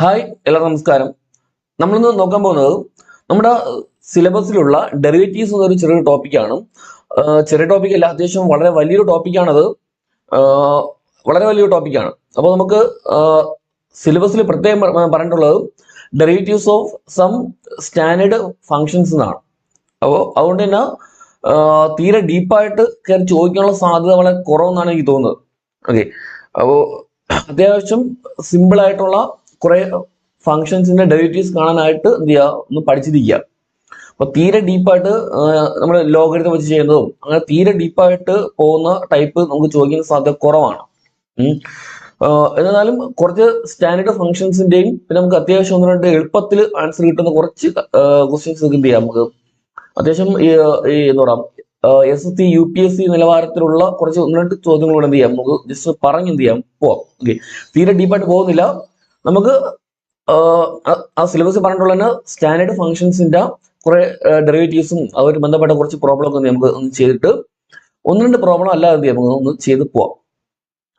Hi എല്ലാവർക്കും നമസ്കാരം. നമ്മളിന്ന് നോക്കാൻ പോകുന്നത് നമ്മുടെ സിലബസിലുള്ള ഡെറിവേറ്റീവ്സ് എന്നൊരു ചെറിയൊരു ടോപ്പിക്കാണ്. ചെറിയ ടോപ്പിക് അല്ല, അത്യാവശ്യം വളരെ വലിയൊരു ടോപ്പിക്കാണത്. വളരെ വലിയൊരു ടോപ്പിക്കാണ്. അപ്പോൾ നമുക്ക് സിലബസിൽ പ്രത്യേകം പറഞ്ഞിട്ടുള്ളത് derivatives of some standard functions എന്നാണ്. അപ്പോൾ അതുകൊണ്ട് തന്നെ തീരെ ഡീപ്പായിട്ട് കയറി ചോദിക്കാനുള്ള സാധ്യത വളരെ കുറവെന്നാണ് എനിക്ക് തോന്നുന്നത്. ഓക്കെ, അപ്പോൾ അത്യാവശ്യം സിമ്പിൾ ആയിട്ടുള്ള കുറെ ഫങ്ഷൻസിന്റെ ഡെറിവേറ്റീവ്സ് കാണാനായിട്ട് എന്ത് ചെയ്യുക, ഒന്ന് പഠിച്ചിരിക്കുക. അപ്പൊ തീരെ ഡീപ്പായിട്ട് നമ്മൾ ലോഗരിതം വെച്ച് ചെയ്യുന്നതും അങ്ങനെ തീരെ ഡീപ്പായിട്ട് പോകുന്ന ടൈപ്പ് നമുക്ക് ചോദിക്കുന്ന സാധ്യത കുറവാണ്. എന്നാലും കുറച്ച് സ്റ്റാൻഡേർഡ് ഫങ്ഷൻസിന്റെയും പിന്നെ നമുക്ക് അത്യാവശ്യം ഒന്ന് രണ്ട് എളുപ്പത്തിൽ ആൻസർ കിട്ടുന്ന കുറച്ച് ക്വസ്റ്റ്യൻസ് എന്ത് ചെയ്യാം, നമുക്ക് അത്യാവശ്യം ഈ എന്താ പറയാ SSC UPSC നിലവാരത്തിലുള്ള കുറച്ച് ഒന്ന് രണ്ട് ചോദ്യങ്ങളോട് എന്ത് ചെയ്യാം, നമുക്ക് ജസ്റ്റ് പറഞ്ഞ് എന്ത് ചെയ്യാം പോവാം. ഓക്കെ, തീരെ ഡീപ്പായിട്ട് പോകുന്നില്ല. നമുക്ക് ആ സിലബസ് പറഞ്ഞിട്ടുള്ള തന്നെ സ്റ്റാൻഡേർഡ് ഫങ്ഷൻസിന്റെ കുറെ ഡെറിവേറ്റീവ്സും അതുമായിട്ട് ബന്ധപ്പെട്ട കുറച്ച് പ്രോബ്ലം ഒക്കെ നമുക്ക് ഒന്ന് ചെയ്തിട്ട് ഒന്ന് രണ്ട് പ്രോബ്ലം അല്ലാതെ എന്ത് ചെയ്യാം, നമുക്ക് ഒന്ന് ചെയ്ത് പോവാം.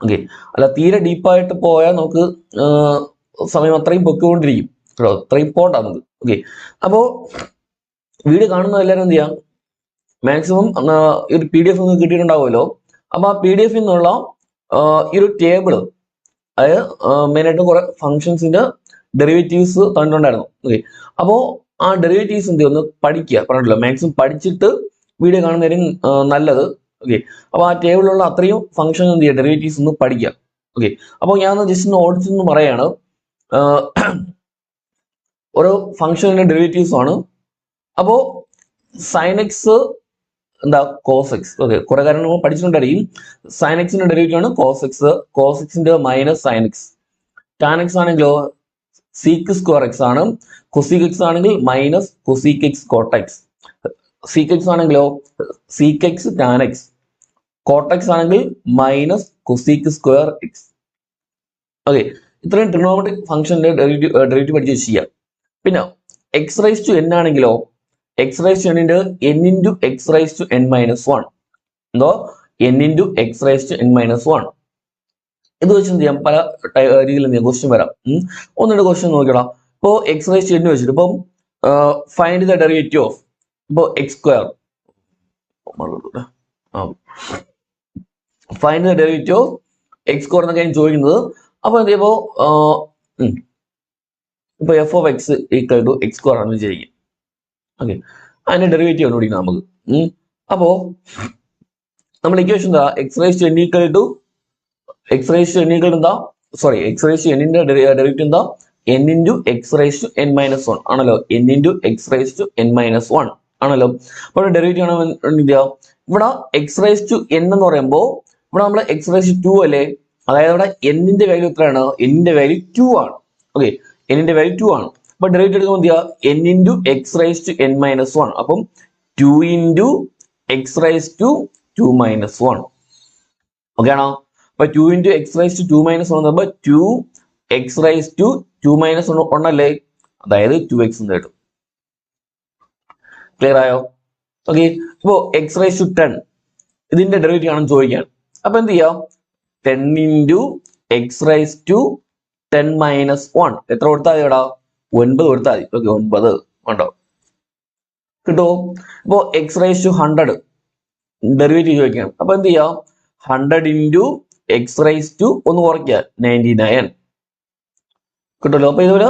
ഓക്കെ, അല്ല തീരെ ഡീപ്പായിട്ട് പോയാൽ നമുക്ക് സമയം അത്രയും പൊക്കിക്കൊണ്ടിരിക്കും കേട്ടോ, അത്രയും പോട്ടാ നമുക്ക്. ഓക്കെ, അപ്പോ വീഡിയോ കാണുന്ന എല്ലാവരും എന്ത് ചെയ്യാം, മാക്സിമം ഒരു PDF ഒന്ന് കിട്ടിയിട്ടുണ്ടാവുമല്ലോ. അപ്പൊ ആ PDF നിന്നുള്ള ഈ ഒരു ടേബിള്, അതായത് മെയിനായിട്ട് കുറെ ഫങ്ഷൻസിന്റെ ഡെറിവേറ്റീവ്സ് തന്നിട്ടുണ്ടായിരുന്നു. ഓക്കെ, അപ്പോ ആ ഡെറിവേറ്റീവ്സ് എന്ത് ഒന്ന് പഠിക്കുക, പറഞ്ഞിട്ടില്ല മാക്സിമം പഠിച്ചിട്ട് വീഡിയോ കാണുന്നതിനും നല്ലത്. ഓക്കെ, അപ്പൊ ആ ടേബിളിലുള്ള അത്രയും ഫംഗ്ഷൻ എന്ത് ചെയ്യുക, ഡെറിവേറ്റീവ്സ് ഒന്ന് പഠിക്കുക. ഓക്കെ, അപ്പോൾ ഞാൻ ജസ്റ്റ് ഒന്ന് ഓടിച്ചൊന്ന് പറയാണ്. ഓരോ ഫംഗ്ഷനിന്റെ ഡെറിവേറ്റീവ്സ് ആണ്. അപ്പോ സൈൻ എക്സ് എന്താ കോസ് എക്സ്. ഓക്കെ, കുറെ കാര്യങ്ങൾ നമ്മൾ പഠിച്ചിട്ടുണ്ടായിരിക്കും. സൈൻ എക്സിന്റെ ഡെറിവേറ്റീവ് ആണ് കോസ് എക്സ്. കോസ് എക്സിന്റെ minus sine x. Tan x ആണെങ്കിലോ സീക്ക് സ്ക്വയർ എക്സ് ആണ്. കൊസീക് എക്സ് ആണെങ്കിൽ minus cosec x cot x. Sec x ആണെങ്കിലോ sec x tan x. Cot x ആണെങ്കിൽ minus cosec square x. Okay, ഇത്രയും trigonometric ഫംഗ്ഷന്റെ derivative പഠിച്ച് ചെയ്യാം. പിന്നെ എക്സ് റൈസ് ടു എൻ ആണെങ്കിലോ എക്സ് റൈസ് ടു എന്നിന്റെ n into x raise to n minus one. എന്തോ n into x raise to n minus one. ഇത് വെച്ച് എന്ത് ചെയ്യാം, പല രീതിയിൽ എന്ത് ചെയ്യാം, ക്വസ്റ്റ്യൻ വരാം. ഒന്ന് രണ്ട് ക്വസ്റ്റ്യൻ നോക്കിയോളാം. ഇപ്പോ എക്സ് റൈസ് ടു എൻ വെച്ചിട്ട് ഇപ്പം ഫൈൻഡ് ദ ഡെറിവേറ്റീവ് ഓഫ് ഇപ്പോ x square. Find the derivative of x square എന്നൊക്കെയാണ് ചോദിക്കുന്നത്. അപ്പൊ എന്ത് ചെയ്യുമ്പോ ഇപ്പൊ f of x equal to x square ആണ് വിചാരിക്കും. ഓക്കെ, അതിന്റെ ഡെറിവേറ്റീവ് കണ്ടുപിടിക്കണം നമുക്ക്. അപ്പോ നമ്മൾ ഇക്വേഷൻ എന്താ, x raise to n equal to x raise to n equal എന്താ, സോറി എക്സ് റൈസ് ടു എന്നിന്റെ ഡെറിവേറ്റീവ് എന്താ, n into x raise to n minus one ആണല്ലോ. N into x raise to n minus one ആണല്ലോ. അപ്പോൾ derivative ആണ് ഇവിടെ X raise to N എന്ന് പറയുമ്പോൾ ഇവിടെ നമ്മൾ എക്സ് റൈസ് ടു 2 അല്ലേ. അതായത് ഇവിടെ എന്നിന്റെ വാല്യൂ എത്രയാണ്, എന്നിന്റെ വാല്യൂ 2 ആണ്. ഓക്കെ, എന്നിന്റെ വാല്യൂ 2 ആണ്. അപ്പൊ ഡെറിവേറ്റീവ് എടുക്കുമ്പോൾ എന്ത് ചെയ്യുക, n into x raise to n minus one. അപ്പം 2 into x raise to 2 minus one. Okay ആണോ? അപ്പൊ 2 into x raise to 2 minus one എന്ന് പറയുമ്പോൾ 2 x raise to 2 minus one അല്ലേ, അതായത് 2x എന്ന് കേട്ടു. ക്ലിയർ ആയോ? ഓക്കെ, ഇപ്പോ എക്സ് റൈസ് ടു 10 ഇതിന്റെ ഡെറിവേറ്റീവ് ആണെന്ന് ചോദിക്കാൻ. അപ്പൊ എന്ത് ചെയ്യാം, 10 into x raise to 10 minus one എത്ര കൊടുത്താൽ മതി, എടാ 9 കൊടുത്താൽ മതി. ഓക്കെ, 9 ഉണ്ടോ, കിട്ടുമോ? ഇപ്പോ എക്സ് റൈസ് ടു 100 ഡെറിവേറ്റീവ് ചോദിക്കാം. അപ്പൊ എന്ത് ചെയ്യാം, 100 ഇൻറ്റു എക്സ് റൈസ് ടു ഒന്ന് കുറയ്ക്കുക 99 കിട്ടുമല്ലോ. അപ്പൊ ഇതുപോലെ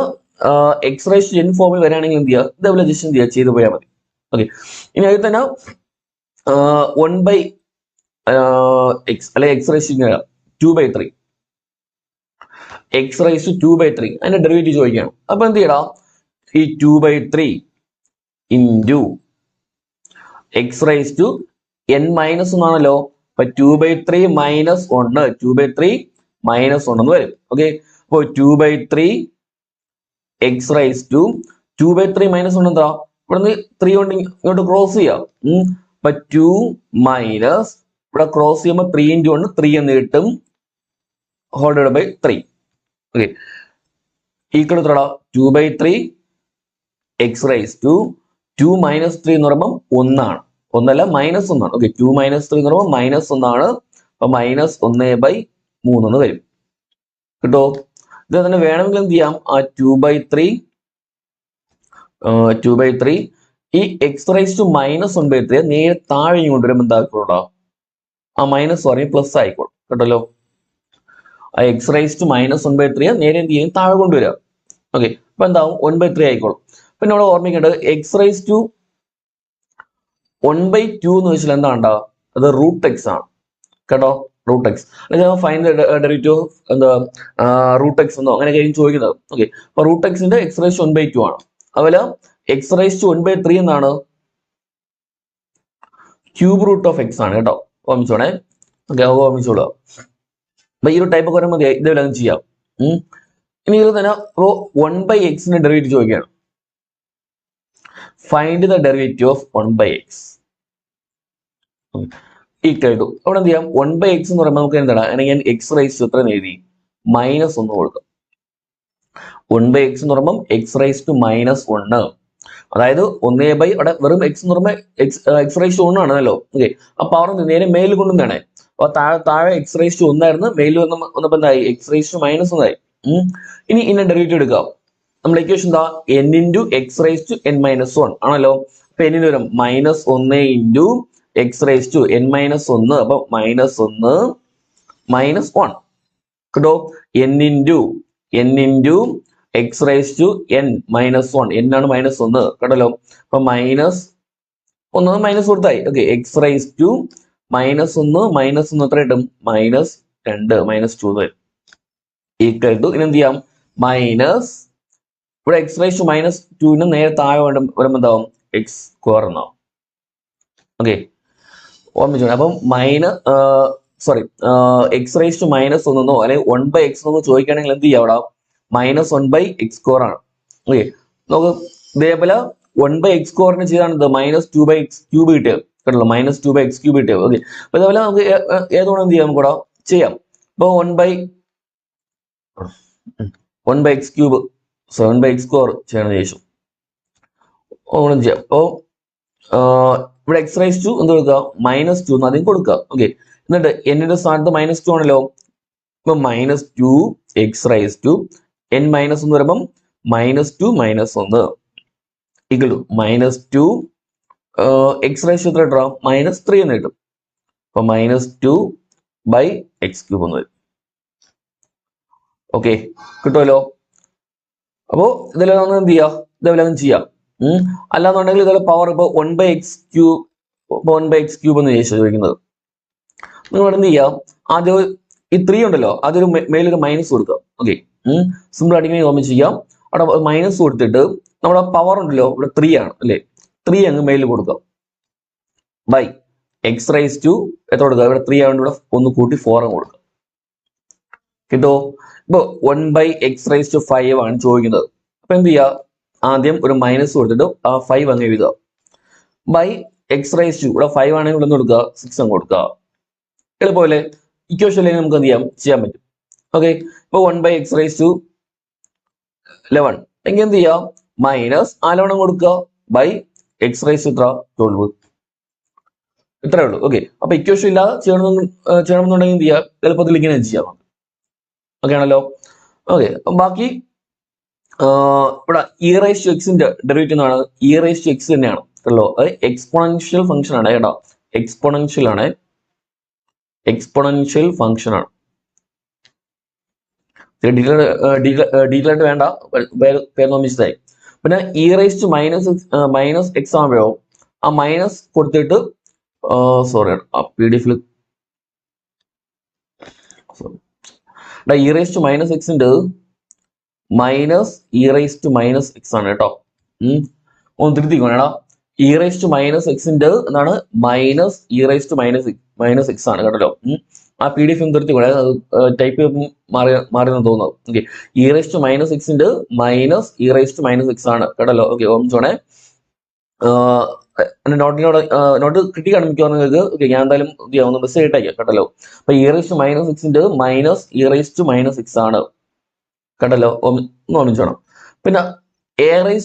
എക്സ് റൈസ് ടു എൻ ഫോമിൽ വരികയാണെങ്കിൽ എന്ത് ചെയ്യുക, ഇതേപോലെ ജസ്റ്റ് എന്ത് ചെയ്യുക, ചെയ്ത് പോയാൽ മതി. ഓക്കെ, ഇനി അതിൽ തന്നെ 1 എക്സ് അല്ലെ x raise to 2/3 x raise to 2/3 അതിന്റെ ഡെറിവേറ്റീവ് ചോദിക്കണം. അപ്പൊ എന്ത് ചെയ്യടാ, ഈ 2/3 into x raise to n minus ഒന്നാണല്ലോ. അപ്പൊ 2/3 മൈനസ് 1 2/3 മൈനസ് 1 എന്ന് വരും. ഓക്കെ, അപ്പൊ 2/3 എക്സ് റൈസ് ടു 2/3 മൈനസ് 1 എന്താ, ഇവിടുന്ന് 3 കൊണ്ട് ഇങ്ങോട്ട് ക്രോസ് ചെയ്യാം. അപ്പൊ 2 മൈനസ് ഇവിടെ ക്രോസ് ചെയ്യുമ്പോൾ 3 ഇൻറ്റു 1 3 എന്ന് കിട്ടും, whole divided by 3. Okay, equal എത്രടാ, 2/3 എക്സ് റൈസ് ടു 2 മൈനസ് 3 എന്ന് പറയുമ്പോൾ 1 ആണ്, ഒന്നല്ല മൈനസ് 1 ആണ്. ഓക്കെ, 2 മൈനസ് 3 എന്ന് പറയുമ്പോൾ മൈനസ് 1 ആണ്. അപ്പൊ -1/3 എന്ന് വരും. കിട്ടോ? ഇത് തന്നെ വേണമെങ്കിൽ എന്ത് ചെയ്യാം, ആ 2/3 ഈ x⁻⁻⁻⁴ നേരെ താഴെ കൊണ്ടുവരുമ്പോൾ എന്തായിക്കോളൂ, ആ മൈനസ് പറഞ്ഞ് പ്ലസ് ആയിക്കോളും കേട്ടല്ലോ. ആ x⁻⁻⁻⁴ നേരെ എന്ത് ചെയ്യും, താഴെ കൊണ്ടുവരിക. ഓക്കെ, അപ്പൊ എന്താവും 1/3 ആയിക്കോളും. പിന്നെ ഇവിടെ ഓർമ്മിക്കേണ്ടത് x⁻⁻² എന്ന് വെച്ചാൽ എന്താ ഉണ്ടാവുക, അത് √x ആണ് കേട്ടോ, √x. അല്ലെങ്കിൽ ഫൈൻഡ് ഡെറിവേറ്റീവ് എന്താ √x എന്നോ അങ്ങനെയൊക്കെ ചോദിക്കുന്നത്. ഓക്കെ, അപ്പൊ √xന്റെ x⁻⁴ ആണ്. അതുപോലെ x⁻⁴ എന്നാണ് √³ ആണ് കേട്ടോ, ഓർമ്മിച്ചോണേ. ഓക്കെ, ഓർമ്മിച്ചോളൂ. അപ്പൊ ഈ ഒരു ടൈപ്പ് ഒക്കെ വരുമ്പോൾ ഇതേപോലെ അങ്ങ് ചെയ്യാം. ഇനി ഇതിൽ തന്നെ 1/x ഡെറിവേറ്റീവ് ചോദിക്കുകയാണ്. Find the derivative of 1/x equal to, അവിടെ എന്ത് ചെയ്യാം, 1/x എന്ന് പറയുമ്പോൾ നമുക്ക് എന്താണ്, അല്ലെങ്കിൽ x⁻⁻ എത്ര എഴുതി, -1 കൊടുക്കാം. 1/x എന്ന് പറയുമ്പോൾ x⁻⁻1, അതായത് 1/, അവിടെ വെറും x എന്ന് പറയുമ്പോൾ x⁻1 ആണല്ലോ. ഓക്കെ, ആ പവർ നേരെ മേലിൽ കൊണ്ടുവന്നാണ്. അപ്പൊ താഴെ x⁻1 ആയിരുന്നു, മേലിൽ വന്നപ്പോ എന്തായി, x⁻⁻1 ആയി. ഇനി ഇതിന്റെ ഡെറിവേറ്റീവ് എടുക്കാം. നമ്മുടെ ഇക്വേഷൻ എന്താ, n × x⁻n−1 ആണല്ലോ. അപ്പൊ n വരും -1 × x⁻n−1, അപ്പൊ -1 -1 കേട്ടോ. n × x⁻n−1, n ആണ് -1 കേട്ടല്ലോ. അപ്പൊ -1 മൈനസ് കൊടുത്തായി. ഓക്കെ, x⁻⁻1 എത്ര കിട്ടും, -2 -2 ഈക്വൽ ടു, ഇനി എന്ത് ചെയ്യാം, മൈനസ് ഇവിടെ x⁻⁻2 നേരെ താഴെ വരുമ്പോ എന്താവും, x² എന്നാവും. ഓക്കെ, ഓർമ്മിച്ചോ. അപ്പം x⁻⁻1 എന്നോ അല്ലെങ്കിൽ 1/x എന്നോ ചോദിക്കുകയാണെങ്കിൽ എന്ത് ചെയ്യാം, അവിടെ -1/x² ആണ്. ഓക്കെ, നമുക്ക് ഇതേപോലെ 1/x² ചെയ്താണ് -2/x³ കിട്ടിയത് കേട്ടല്ലോ, -2/x³ കിട്ടിയത്. ഓക്കെ, അപ്പൊ ഇതേപോലെ നമുക്ക് ഏതുകൊണ്ട് എന്ത് ചെയ്യാം, നമുക്ക് ഇവിടെ ചെയ്യാം. ഇപ്പൊ 1/x³ 7/x² ചെയ്യണതിന് ശേഷം ഓണം ചെയ്യാം. അപ്പോ ഇവിടെ x⁻2 എന്ത് കൊടുക്കുക, -2 എന്ന് ആദ്യം കൊടുക്കുക. ഓക്കെ, എന്നിട്ട് n സ്ഥാനത്ത് -2 ആണല്ലോ. ഇപ്പൊ -2 x⁻n -1 വരുമ്പം -2 -1 ഈക്വൽ ടു -2 x⁻3 എത്ര കിട്ടാം, -3 എന്ന് കിട്ടും. അപ്പൊ -2/x³ എന്ന് വരും. ഓക്കെ, കിട്ടുമല്ലോ. അപ്പോ ഇതെല്ലാം ഒന്ന് എന്ത് ചെയ്യാം, ഇതെല്ലാം ചെയ്യാം. അല്ലാന്നുണ്ടെങ്കിൽ ഇതേപോലെ പവർ ഇപ്പൊ 1/x³ എന്ന് ചോദിക്കുന്നത്, നിങ്ങൾ എന്ത് ചെയ്യാം, ആദ്യം ഈ 3 ഉണ്ടല്ലോ, അതൊരു മേലൊരു മൈനസ് കൊടുക്കാം. ഓക്കെ, സിമ്പിൾ ആയിട്ട് ഇങ്ങനെ ഓർമ്മിച്ച് ചെയ്യാം. അവിടെ മൈനസ് കൊടുത്തിട്ട് നമ്മുടെ പവർ ഉണ്ടല്ലോ, ഇവിടെ 3 ആണ് അല്ലെ, 3 അങ്ങ് മേലിൽ കൊടുക്കാം. ബൈ x⁻2 എത്ര കൊടുക്കുക, ഇവിടെ 3 ആയതുകൊണ്ട് ഇവിടെ ഒന്ന് കൂട്ടി 4 അങ്ങ് കൊടുക്കാം. കിട്ടോ. ഇപ്പൊ 1/x⁵ ആണ് ചോദിക്കുന്നത്. അപ്പൊ എന്ത് ചെയ്യാ, ആദ്യം ഒരു മൈനസ് കൊടുത്തിട്ട് ആ 5 അങ്ങ് എഴുതുക. ബൈ x⁻2 ഇവിടെ 5 ആണെങ്കിൽ ഇവിടെ കൊടുക്കുക 6 അങ്ങ് കൊടുക്കുക. എളുപ്പമല്ലേ, ഇക്വേഷനിലേക്ക് നമുക്ക് എന്ത് ചെയ്യാൻ പറ്റും. ഓക്കെ, ഇപ്പൊ 1/x⁻11 എങ്കിൽ എന്ത് ചെയ്യാം, -11 കൊടുക്കുക ബൈ x⁻12 ഇത്രേ ഉള്ളൂ. ഓക്കെ, അപ്പൊ ഇക്വേഷൻ ഇല്ലാതെ ചെയ്യണമെന്നുണ്ടെങ്കിൽ എന്ത് ചെയ്യാം, എളുപ്പത്തിൽ ഇങ്ങനെ ചെയ്യാം. ഓക്കെ ആണല്ലോ. ഓക്കെ, ബാക്കി ഇവിടെ e⁻x ഡെറിവേറ്റീവ് എന്നാണ്, e⁻x തന്നെയാണ് കേട്ടോ. അത് എക്സ്പോണൻഷ്യൽ ഫംഗ്ഷൻ ആണ് കേട്ടോ, എക്സ്പോണൻഷ്യൽ ആണ്, എക്സ്പോണൻഷ്യൽ ഫംഗ്ഷൻ ആണ്. ഡീറ്റെയിലായിട്ട് വേണ്ട, പേര് നോമിച്ചതായി. പിന്നെ e⁻−x ആകുമ്പോഴോ ആ മൈനസ് കൊടുത്തിട്ട് സോറി ആ PDF e⁻−x -e⁻−x ആണ് കേട്ടോ. ഒന്ന് തിരുത്തിക്കോണേടാ, e⁻−x എന്താണ് -e⁻−x ആണ് കേട്ടോ. ആ PDF ഒന്ന് തിരുത്തിക്കോണേ, ടൈപ്പ് മാറിയെന്ന് തോന്നുന്നത്. ഓക്കെ, e⁻−x -e⁻−x ആണ് കേട്ടല്ലോ. ഓക്കെ, ഓർമ്മിച്ചോണേ. നോട്ട് കിട്ടിയാണ് മിക്കവാറും നിങ്ങൾക്ക്. ഓക്കെ, ഞാൻ എന്തായാലും ഒന്ന് മെസ്സേജ് ആയിട്ടേക്കാം കേട്ടല്ലോ. അപ്പൊ e⁻−x -e⁻−x ആണ് കേട്ടല്ലോ, ഒന്ന് ഓർമ്മിച്ചോണം. പിന്നെ a⁻x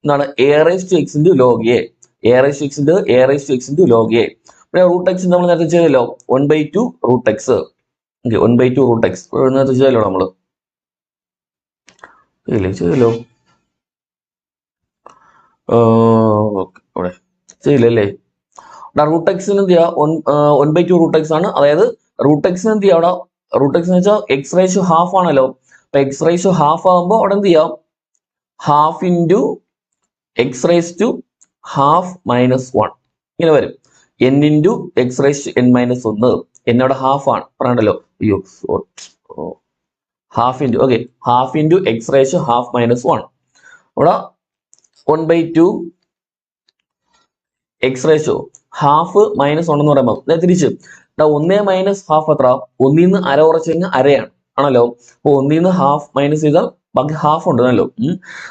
എന്താണ്, a⁻x log a, a⁻x log a. പിന്നെ √x നമ്മൾ നേരത്തെ ചെയ്തല്ലോ, 1/2 √x. ഓക്കെ, 1/2 √x നേരത്തെ ചെയ്തല്ലോ നമ്മള്. ചെയ്തല്ലോ. ഇവിടെ ചെയ്യില്ലല്ലേ. റൂട്ട് എക്സിന് എന്ത് ചെയ്യുക, 1/2 റൂട്ട് എക്സ് ആണ്. അതായത് റൂട്ട് എക്സിന് എന്ത് ചെയ്യുക അവിടെ, റൂട്ട് എക്സ് എന്ന് വെച്ചാൽ എക്സ് റേഷ്യോ ഹാഫ് ആണല്ലോ. അപ്പൊ എക്സ് റേഷ്യോ ഹാഫ് ആകുമ്പോൾ അവിടെ എന്ത് ചെയ്യാം, half into x raise to half minus 1 ഇങ്ങനെ വരും. N into x raise n minus 1. N അവിടെ ഹാഫ് ആണ് പറയണ്ടല്ലോ. അയ്യോ half into, okay, half into x raise half minus 1. ഇവിടെ 1/2 എക്സ് റേഷ്യോ ഹാഫ് മൈനസ് 1 എന്ന് പറയുമ്പോൾ തിരിച്ച് 1 മൈനസ് ഹാഫ് എത്ര, 1ൽ നിന്ന് അര കുറച്ച് കഴിഞ്ഞാൽ അരയാണ് ആണല്ലോ. അപ്പൊ 1ൽ നിന്ന് ഹാഫ് മൈനസ് ചെയ്താൽ ബാക്കി ഹാഫ് ഉണ്ടല്ലോ.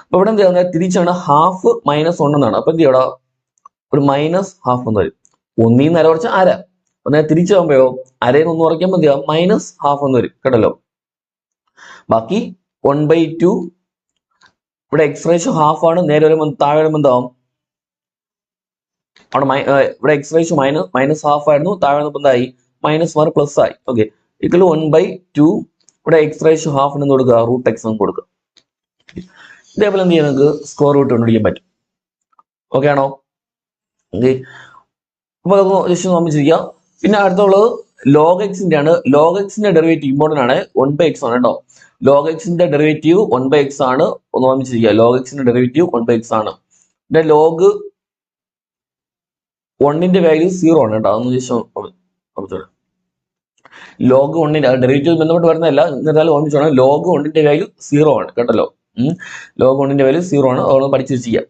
അപ്പൊ ഇവിടെ എന്ത് ചെയ്യുക, തിരിച്ചാണ് ഹാഫ് മൈനസ് 1 എന്നാണ്. അപ്പൊ എന്ത് ചെയ്യടാ, ഒരു മൈനസ് ഹാഫ് എന്ന് വരും. 1ൽ നിന്ന് അര കുറച്ച് അര. അപ്പൊ തിരിച്ചാകുമ്പോഴോ അരയിൽ നിന്ന് 1 കുറയ്ക്കുമ്പോൾ എന്ത് ചെയ്യാം, മൈനസ് ഹാഫ് എന്ന് വരും കേട്ടല്ലോ. ബാക്കി 1/2 ഇവിടെ എക്സ് റേഷ്യോ ഹാഫ് ആണ്. നേരെ വരുമ്പോൾ താഴെ വരുമ്പോൾ എന്താവും, അവിടെ ഇവിടെ എക്സ് റേഷ്യോ മൈനസ് ഹാഫ് ആയിരുന്നു. താഴെ വന്നപ്പോൾ എന്തായി, മൈനസ് 1 പ്ലസ് ആയി. ഓക്കെ, ഇക്വൽ 1/2 ഇവിടെ എക്സ് റേഷ്യോ ഹാഫിന് കൊടുക്കുക, റൂട്ട് എക്സ് എന്ന് കൊടുക്കുക. ഇതേപോലെ എന്ത് ചെയ്യാൻ നിങ്ങൾക്ക് സ്ക്വയർ റൂട്ട് കണ്ടുപിടിക്കാൻ പറ്റും. ഓക്കെ ആണോ? ഓക്കെ, അപ്പൊ ജസ്റ്റ് ഓർമ്മിച്ചിരിക്കുക. പിന്നെ അടുത്തുള്ളത് ലോഗ് എക്സിന്റെ ആണ്. ലോഗ് എക്സിന്റെ ഡെറിവേറ്റീവ് ഇമ്പോർട്ടന്റ് ആണ്, 1/x ആണ് കേട്ടോ. ലോഗ് എക്സിന്റെ ഡെറിവേറ്റീവ് 1/x ആണ്. ഒന്ന് ഓർമ്മിച്ചിരിക്കുക, ലോഗ് എക്സിന്റെ ഡെറിവേറ്റീവ് 1/x ആണ്. പിന്നെ ലോഗ് 1ന്റെ വാല്യൂ 0 ആണ് കേട്ടോ. അതൊന്ന് ജസ്റ്റ് ലോഗ് 1ന്റെ ഡെറിവേറ്റീവ് ബന്ധപ്പെട്ട് വരുന്നതല്ല, എന്നിരുന്നാലും ഓർമ്മിച്ചോണം, ലോഗ് 1ന്റെ വാല്യൂ 0 ആണ് കേട്ടല്ലോ. ലോഗ് 1ന്റെ വാല്യൂ 0 ആണ്, അതൊന്ന് പഠിച്ചു വെച്ചിരിക്കുക.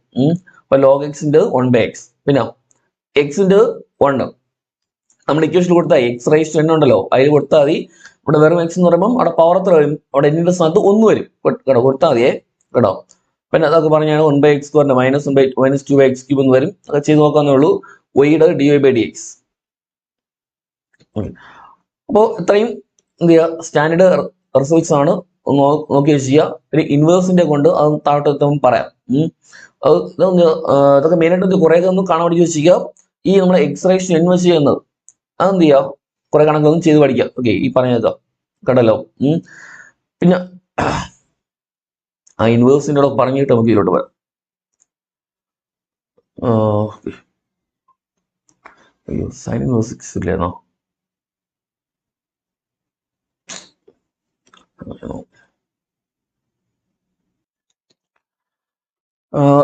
അപ്പൊ ലോഗ് എക്സിന്റെ 1/x. പിന്നെ എക്സിന്റെ 1 നമ്മൾ ഇക്വേഷൻ കൊടുത്താൽ എക്സ് റൈസ് ടു എൻ ഉണ്ടല്ലോ, അതിൽ കൊടുത്താൽ മതി. ഇവിടെ വെറും എക്സ് എന്ന് പറയുമ്പോൾ അവിടെ പവർ എത്ര വരും, അവിടെ എന്നിന്റെ സ്ഥാനത്ത് 1 വരും കേട്ടോ, കൊടുത്താൽ മതിയേ കേട്ടോ. പിന്നെ അതൊക്കെ പറഞ്ഞാൽ 1/x² -2/x³ എന്ന് വരും. അതൊക്കെ ചെയ്ത് നോക്കാന്നേ ഉള്ളൂ. വൈയുടെ dy/dx. അപ്പോൾ ഇത്രയും എന്ത് ചെയ്യുക, സ്റ്റാൻഡേർഡ് റിസൾട്ട്സ് ആണ്. ഒന്ന് നോക്കി വെച്ചിരിക്കുക. ഒരു ഇൻവേഴ്സിന്റെ കൊണ്ട് അത് താഴോട്ട് എത്തുമ്പോൾ പറയാം. ഇതൊക്കെ മെയിനായിട്ട് കുറെ ഒന്ന് കാണാൻ പഠിച്ച് വെച്ചിരിക്കുക. ഈ നമ്മുടെ എക്സ് റേസ് ടു എൻ വെച്ച് ചെയ്യുന്നത് അതെന്ത് ചെയ്യാം, കുറെ കണക്കൊന്നും ചെയ്ത് പഠിക്കാം. ഓക്കെ, ഈ പറഞ്ഞേക്ക കേട്ടല്ലോ. പിന്നെ ആ ഇൻവേഴ്സിന്റെ കൂടെ പറഞ്ഞിട്ട് നമുക്ക് ഇതിലോട്ട് വരാം. അയ്യോ, സൈൻ ഇൻവേഴ്സ് 6 ഇല്ലായിരുന്നോ?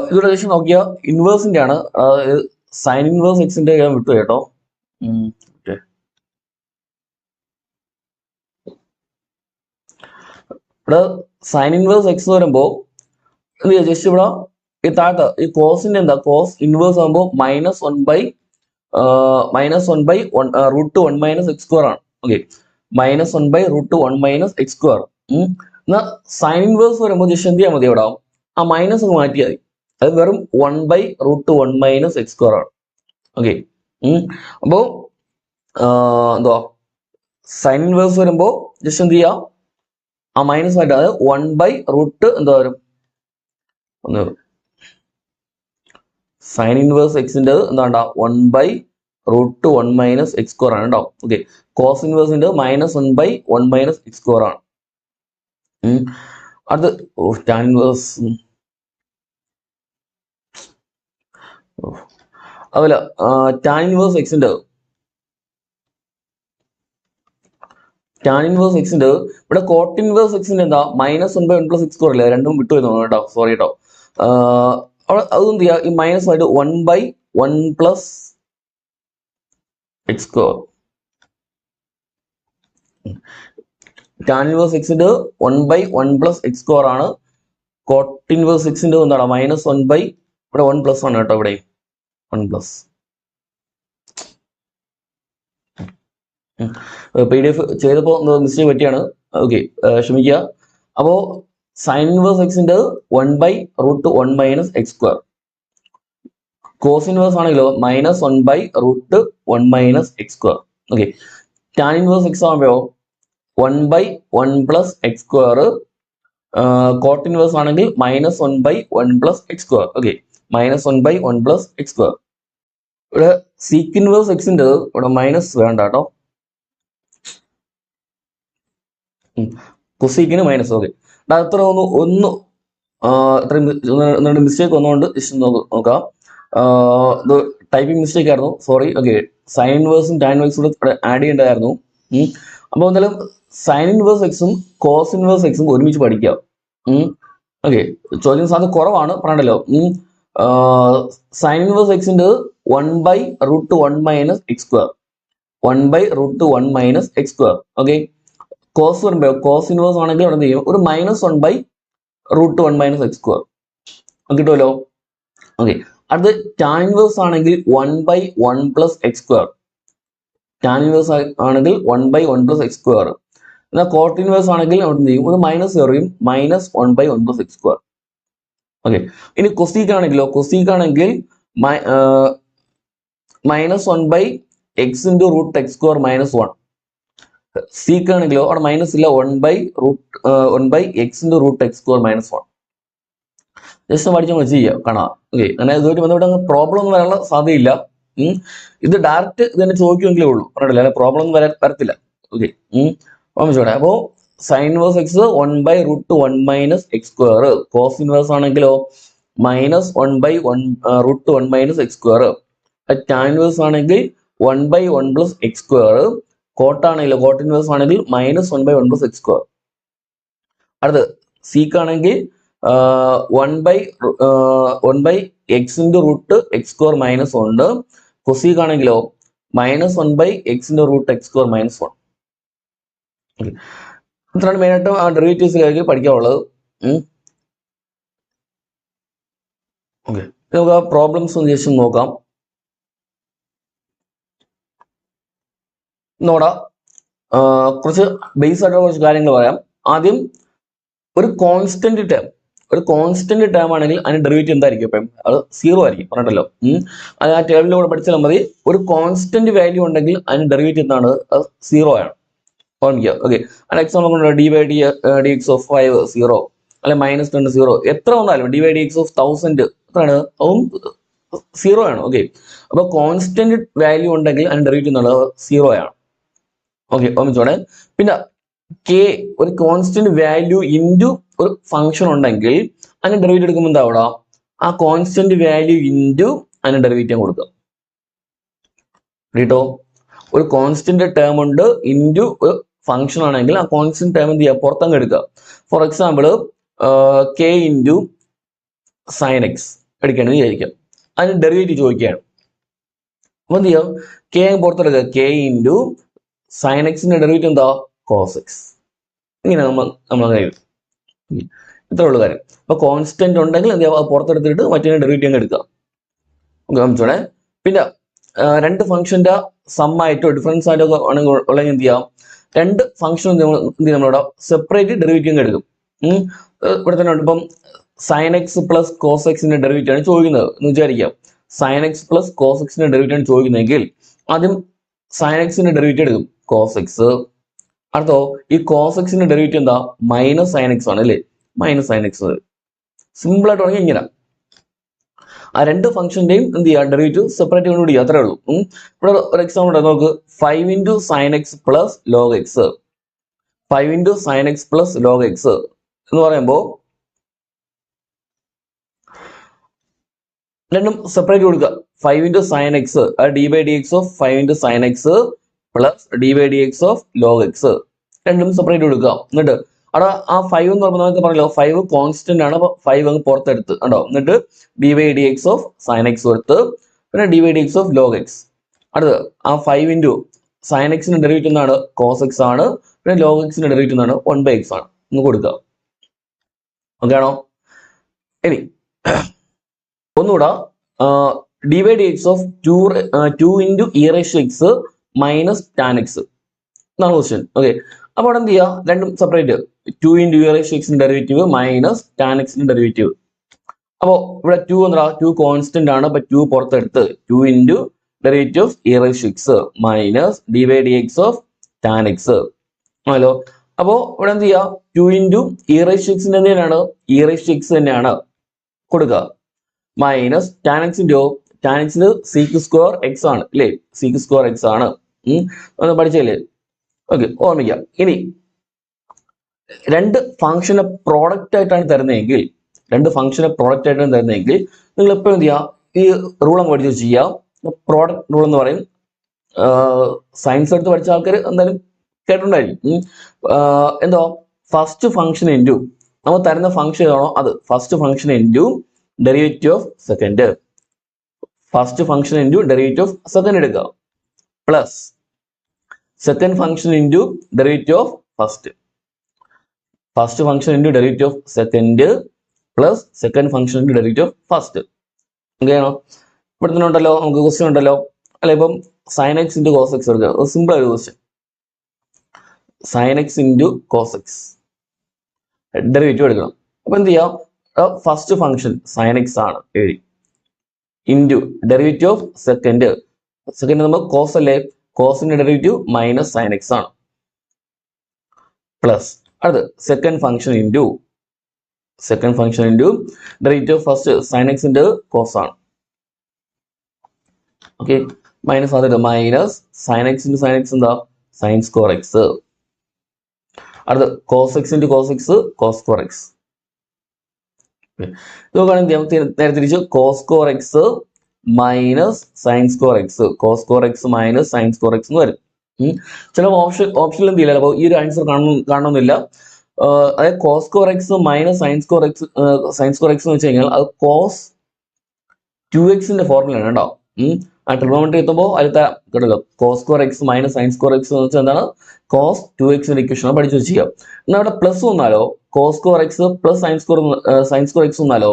ഇതോടെ ശേഷം നോക്കിയ ഇൻവേഴ്സിന്റെ ആണ്. സൈൻ ഇൻവേഴ്സ് എക്സിന്റെ ഞാൻ വിട്ടു കേട്ടോ. ഇവിടെ സൈൻ ഇൻവേഴ്സ് എക്സ് വരുമ്പോ എന്ത് ചെയ്യാ, ജസ്റ്റ് ഇവിടെ ഈ താഴത്ത് ഈ കോസിന്റെ എന്താ, കോസ് ഇൻവേഴ്സ് ആകുമ്പോൾ -1/√1 -1/(x²) ആണ്. Okay, -1/√1 -x². എന്നാ സൈൻ ഇൻവേഴ്സ് വരുമ്പോൾ ജസ്റ്റ് എന്ത് ചെയ്യാൻ മതി, ഇവിടെ ആ മൈനസ് ഒന്ന് മാറ്റിയാൽ മതി. അത് വെറും 1/√1 -x² ആണ്. ഓക്കെ, അപ്പോ എന്തുവാ, സൈൻ ഇൻവേഴ്സ് വരുമ്പോ ജസ്റ്റ് എന്ത് ചെയ്യാം, ആ മൈനസ് ആയിട്ട്, അതായത് 1/√ എന്താ വരും, ഒന്ന് സൈൻ ഇൻവേഴ്സ് എക്സിന്റെ എന്താ 1/√1 -x² ആണ് കേട്ടോ. ഓക്കെ, കോസ് ഇൻവേഴ്സിന്റെ -1/1 -x² ആണ്. അടുത്ത് ടാൻ ഇൻവേഴ്സ്, അതുപോലെ ടാൻ ഇൻവേഴ്സ് എക്സിന്റെ ഇവിടെ കോട്ട് ഇൻവേഴ്സ് എക്സിന്റെ എന്താ -1/1 x² അല്ലേ, രണ്ടും വിട്ടു വരുന്നു കേട്ടോ, സോറി കേട്ടോ. അതെന്ത് ചെയ്യാ, ഈ മൈനസ് ആയിട്ട് 1/1 x². ടാൻ ഇൻവേഴ്സ് എക്സിന്റെ 1/1 x² ആണ്. കോട്ട് ഇൻവേഴ്സ് എക്സിന്റെ എന്താണ് -1/, ഇവിടെ 1+ ആണ് കേട്ടോ, ഇവിടെ 1+. PDF ചെയ്തപ്പോ മിസ്റ്റേക്ക് പറ്റിയാണ്. ഓക്കെ, ക്ഷമിക്കുക. അപ്പോ സൈൻ ഇൻവേഴ്സ് എക്സിന്റെ 1/√1 -x². കോസ് ഇൻവേഴ്സ് ആണെങ്കിലോ -1/√1 -x². Okay, tan inverse x ആകുമ്പോഴോ 1/1 x². കോട്ട് ഇൻവേഴ്സ് ആണെങ്കിൽ -1/1 x². Okay, -1/1 x². ഇവിടെ സീക്ക് ഇൻവേഴ്സ് എക്സിന്റെ ഇവിടെ മൈനസ് വേണ്ട കേട്ടോ, കൊസീക്കിന് മൈനസ്. ഓക്കെ, അത്ര ഒന്ന് ഇത്രയും മിസ്റ്റേക്ക് വന്നുകൊണ്ട് ജസ്റ്റ് നോക്കാം. ഇത് ടൈപ്പിംഗ് മിസ്റ്റേക്ക് ആയിരുന്നു, സോറി. ഓക്കെ, സൈൻ ഇൻവേഴ്സും ടാൻ ഇൻവേഴ്സും കൂടെ ആഡ് ചെയ്യേണ്ടതായിരുന്നു. അപ്പോൾ എന്തായാലും സൈൻ ഇൻവേഴ്സ് എക്സും കോസ് ഇൻവേഴ്സ് എക്സും ഒരുമിച്ച് പഠിക്കാം. ഓക്കെ, ചോദ്യം സാധ്യത കുറവാണ് പറഞ്ഞല്ലോ. സൈൻ ഇൻവേഴ്സ് എക്സിന്റെ 1/√1 - x², 1/√1 - x². ഓക്കെ, കോസ് വരുമ്പോൾ കോസ് ഇൻവേഴ്സ് ആണെങ്കിൽ അവിടെ എന്ത് ചെയ്യും, ഒരു -1/√1 - x². കിട്ടുമല്ലോ. ഓക്കെ, അത് ടാൻ ഇൻവേഴ്സ് ആണെങ്കിൽ 1/1 + x². ടാൻ ഇൻവേഴ്സ് ആണെങ്കിൽ 1/1 + x². എന്നാൽ കോട്ട് ഇൻവേഴ്സ് ആണെങ്കിൽ അവിടെ എന്ത് ചെയ്യും, ഒരു മൈനസ് കയറിയും -1/1 + x². ഓക്കെ, ഇനി കൊസീക്ക് ആണെങ്കിലോ, കൊസീക്ക് ആണെങ്കിൽ -1/x × √x² - 1. സീക്ക് ആണെങ്കിലോ അവിടെ മൈനസ് ഇല്ല, 1/x × √x² - 1. ജസ്റ്റ് പഠിച്ചാൽ വെച്ച് ചെയ്യാം, കാണാം. ഓക്കെ, അങ്ങനെ ഇതുമായിട്ട് ബന്ധപ്പെട്ട് പ്രോബ്ലം ഒന്നും വരാനുള്ള സാധ്യതയില്ല. ഇത് ഡയറക്റ്റ് ഇത് തന്നെ ചോദിക്കുമെങ്കിലേ ഉള്ളൂ, പറഞ്ഞില്ല, അല്ലെ പ്രോബ്ലം ഒന്നും വരത്തില്ല. ഓക്കെ, ഓർമ്മിച്ചോടെ. അപ്പോ sine inverse x 1/√1 - x². Cos inverse ആണെങ്കിലോ -1/1√1 - x². ടാൻ ഇൻവേഴ്സ് ആണെങ്കിൽ 1/1 + x². കോട്ട് ആണെങ്കിലോ, കോട്ട് ഇൻവേഴ്സ് ആണെങ്കിൽ -1/1 + x². അടുത്ത് സീക്ക് ആണെങ്കിൽ 1/x × √x² - 1. കൊസീക്ക് ആണെങ്കിലോ -1/x × √x² - 1. ഇത്രയാണ് മെയിനായിട്ട് ആ ഡെറിവേറ്റീവ്സിലേക്ക് പഠിക്കാനുള്ളത്. ഓക്കെ, നമുക്ക് ആ പ്രോബ്ലംസ് ഒന്ന് ജസ്റ്റ് നോക്കാം. നോടാ കുറച്ച് ബേസ് ആയിട്ടുള്ള കുറച്ച് കാര്യങ്ങൾ പറയാം. ആദ്യം ഒരു കോൺസ്റ്റന്റ് ടേം ആണെങ്കിൽ അതിന് ഡെറിവേറ്റീവ് എന്തായിരിക്കും? എപ്പോഴും അത് 0 ആയിരിക്കും, പറഞ്ഞിട്ടല്ലോ. അത് ആ ടേബിളിലൂടെ പഠിച്ചാൽ മതി. ഒരു കോൺസ്റ്റന്റ് വാല്യൂ ഉണ്ടെങ്കിൽ അതിന് ഡെറിവേറ്റീവ് എന്താണ്? അത് 0 ആണ്. ഓർമ്മിക്കുക. ഓക്കെ, അതിന് എക്സാമ്പിൾ കൊണ്ട് d/dx of 5 0, അല്ലെ -10 0, എത്ര വന്നാലും d/dx of 1000 എത്രയാണ്? അതും 0 ആണ്. ഓക്കെ, അപ്പൊ കോൺസ്റ്റന്റ് വാല്യൂ ഉണ്ടെങ്കിൽ അതിന് ഡെറിവേറ്റീവ് എന്താണ്? 0 ആണ്. ഓക്കെ, ഓർമ്മിച്ചോടെ. പിന്നെ കെ ഒരു കോൺസ്റ്റന്റ് വാല്യൂ ഇൻറ്റു ഒരു ഫംഗ്ഷൻ ഉണ്ടെങ്കിൽ അതിന് ഡെറിവേറ്റീവ് എടുക്കുമ്പോൾ എന്താ അവിടെ? ആ കോൺസ്റ്റന്റ് വാല്യൂ ഇൻറ്റു അതിന് ഡെറിവേറ്റീവ് കൊടുക്കുക. കേട്ടോ, ഒരു കോൺസ്റ്റന്റ് ടേം ഉണ്ട് ഇൻറ്റു ഒരു ഫംഗ്ഷൻ ആണെങ്കിൽ ആ കോൺസ്റ്റന്റ് ടേം എന്ത് ചെയ്യുക? പുറത്തങ്ങ് എടുക്കുക. For example k into sine x എടുക്കുകയാണെന്ന് വിചാരിക്കാം. അതിന് ഡെറിവേറ്റീവ് ചോദിക്കുകയാണ്. അപ്പൊ എന്ത് ചെയ്യാം? കെ പുറത്തെടുക്കുക. കെ ഇൻറ്റു സൈൻ എക്സിന്റെ ഡെറിവേറ്റീവ് എന്താ? Cos x. ഇങ്ങനെ നമ്മൾ എഴുതും. ഇത്ര ഉള്ള കാര്യം. അപ്പൊ കോൺസ്റ്റന്റ് ഉണ്ടെങ്കിൽ എന്ത് ചെയ്യാം? പുറത്തെടുത്തിട്ട് മറ്റേ ഡെറിവേറ്റീവ് അങ്ങ് എടുക്കാം. ഓക്കെ, മനസ്സിലെ. പിന്നെ രണ്ട് ഫംഗ്ഷന്റെ സമ്മായിട്ടോ ഡിഫറൻസ് ആയിട്ടോ ആണെങ്കിൽ ഉള്ളത് എന്ത് ചെയ്യാം? രണ്ട് ഫംഗ്ഷൻ നമ്മളിവിടെ സെപ്പറേറ്റ് ഡെറിവേറ്റീവ് എടുക്കും. ഇവിടെ തന്നെ ഉണ്ട്. ഇപ്പം സൈൻ എക്സ് പ്ലസ് കോസ് എക്സിന്റെ ഡെറിവേറ്റീവ് ആണ് ചോദിക്കുന്നത് എന്ന് വിചാരിക്കാം. സൈൻ എക്സ് പ്ലസ് കോസ് എക്സിന്റെ ഡെറിവേറ്റീവ് ആണ് ചോദിക്കുന്നതെങ്കിൽ ആദ്യം സൈൻ എക്സിന്റെ ഡെറിവേറ്റീവ് എടുക്കും, കോസ് എക്സ്. അടുത്തോ ഈ കോസ് എക്സിന്റെ ഡെറിവേറ്റീവ് എന്താ? മൈനസ് സൈൻ എക്സ് ആണ്, അല്ലേ? Minus sine X. സിമ്പിൾ ആയിട്ട് തുടങ്ങി ഇങ്ങനെ ആ രണ്ട് ഫംഗ്ഷന്റെയും എന്ത് ചെയ്യുക? ഡെറിവേറ്റീവ് സെപ്പറേറ്റ് കണ്ടുപിടിക്കുക, അത്രേ ഉള്ളൂ. ഇവിടെ ഒരു എക്സാമ്പിൾ ഉണ്ട്, നോക്ക്. 5 × sin x + log x. 5 × sin x + log x എന്ന് പറയുമ്പോൾ രണ്ടും സെപ്പറേറ്റ് കൊടുക്കുക. 5 × sin x d/dx of 5 × sin x plus d/dx of log x. രണ്ടും സെപ്പറേറ്റ് കൊടുക്കുക. എന്നിട്ട് അവിടെ ആ 5 എന്ന് പറയുമ്പോൾ നമുക്ക് പറഞ്ഞല്ലോ 5 കോൺസ്റ്റന്റ് ആണ്. അപ്പൊ 5 അങ്ങ് പുറത്തെടുത്ത് കണ്ടോ. എന്നിട്ട് d/dx of sin x കൊടുത്ത് പിന്നെ d/dx of log x. അടുത്ത് ആ 5 × sin x ന്റെ ഡെറിവേറ്റീവ് എന്താണ്? cos x ആണ്. പിന്നെ log x ന്റെ ഡെറിവേറ്റീവ് എന്താണ്? 1/x ആണ്. ഒന്ന് കൊടുക്കുക. ഓക്കെ ആണോ? ഇനി ഒന്നുകൂടാ, d/dx of 2 × e⁻x minus tan x എന്നാണ് ക്വസ്റ്റ്യൻ. ഓക്കെ, അപ്പൊ അവിടെ എന്ത് ചെയ്യുക? രണ്ടും separate. 2 × e⁻x derivative minus tan x derivative. അപ്പോ ഇവിടെ 2 എന്താ? 2 കോൺസ്റ്റന്റ് ആണ്. അപ്പൊ 2 പുറത്തെടുത്ത് 2 × derivative of e⁻x minus d/dx of tan x ആണല്ലോ. അപ്പോ ഇവിടെ എന്ത് ചെയ്യുക? 2 × e⁻x തന്നെയാണ്, e⁻x തന്നെയാണ് കൊടുക്കുക. Minus tan x tan x sec² x ആണ്, അല്ലേ? sec² x ആണ്. പഠിച്ചല്ലേ? ഓക്കെ, ഓർമ്മിക്കാം. ഇനി രണ്ട് ഫംഗ്ഷനെ പ്രോഡക്റ്റ് ആയിട്ടാണ് തരുന്നതെങ്കിൽ രണ്ട് ഫംഗ്ഷനെ പ്രോഡക്റ്റ് ആയിട്ടാണ് തരുന്നതെങ്കിൽ നിങ്ങൾ എപ്പോഴും എന്ത് ചെയ്യുക, ഈ റൂൾ അങ്ങ് പഠിച്ച് ചെയ്യുക. പ്രോഡക്റ്റ് റൂൾ എന്ന് പറയും. സയൻസ് എടുത്ത് പഠിച്ച ആൾക്കാർ എന്തായാലും കേട്ടിട്ടുണ്ടായിരിക്കും. എന്തോ ഫസ്റ്റ് ഫംഗ്ഷൻ ഇൻറ്റു നമ്മൾ തരുന്ന ഫംഗ്ഷൻ ഏതാണോ അത് first function into derivative of second. First function into derivative of second എടുക്കുക, plus second function into derivative of first. First function into derivative of second plus second function into derivative of first. Okay ആണോ? ഇവിടെ തന്നെ ഉണ്ടല്ലോ, നമുക്ക് question ഉണ്ടല്ലോ അല്ലെ. ഇപ്പം sine x into cos x എടുക്കുക, സിമ്പിൾ ആയ question. Sine x into cos x derivative എടുക്കണം. അപ്പൊ എന്ത് ചെയ്യാം, ഫസ്റ്റ് ഫംഗ്ഷൻ സൈൻ എക്സ് ആണ് എഴുതി, into derivative of second. Second നമ്മൾ കോസ് അല്ലേ, കോസിന്റെ ഡെറിവേറ്റീവ് മൈനസ് സൈൻ എക്സ് ആണ്, പ്ലസ് അടുത്ത് second function into derivative of first sine എക്സിന്റെ കോസ് ആണ്. ഓക്കെ, മൈനസ് അതിട്ട് minus sine x into sine x എന്താ, സൈൻ സ്ക്വയർ എക്സ്. അടുത്ത് cos x into cos x cos square x. ഇത് നോക്കുകയാണെങ്കിൽ നേരെ തിരിച്ച് cos square x minus sine square x, cos square x minus sine square x എന്ന് വരും. ചില ഓപ്ഷനിൽ എന്ത് ചെയ്യില്ല, അപ്പോൾ ഈ ഒരു ആൻസർ കാണണമെന്നില്ല. അതായത് cos square x minus sine square x എന്ന് വെച്ച് കഴിഞ്ഞാൽ അത് കോസ് 2x ഫോർമുലയാണ് കേട്ടോ. ആ ട്രിഗണോമെട്രി എത്തുമ്പോൾ അതിൽ തരാം കേട്ടല്ലോ. Cos square x minus sine square x എന്ന് വെച്ചാൽ എന്താണ്, കോസ് 2x ഇക്വേഷൻ പഠിച്ചു വെച്ചിരിക്കുക. എന്നാൽ അവിടെ പ്ലസ് വന്നാലോ, cos square x plus sine square x വന്നാലോ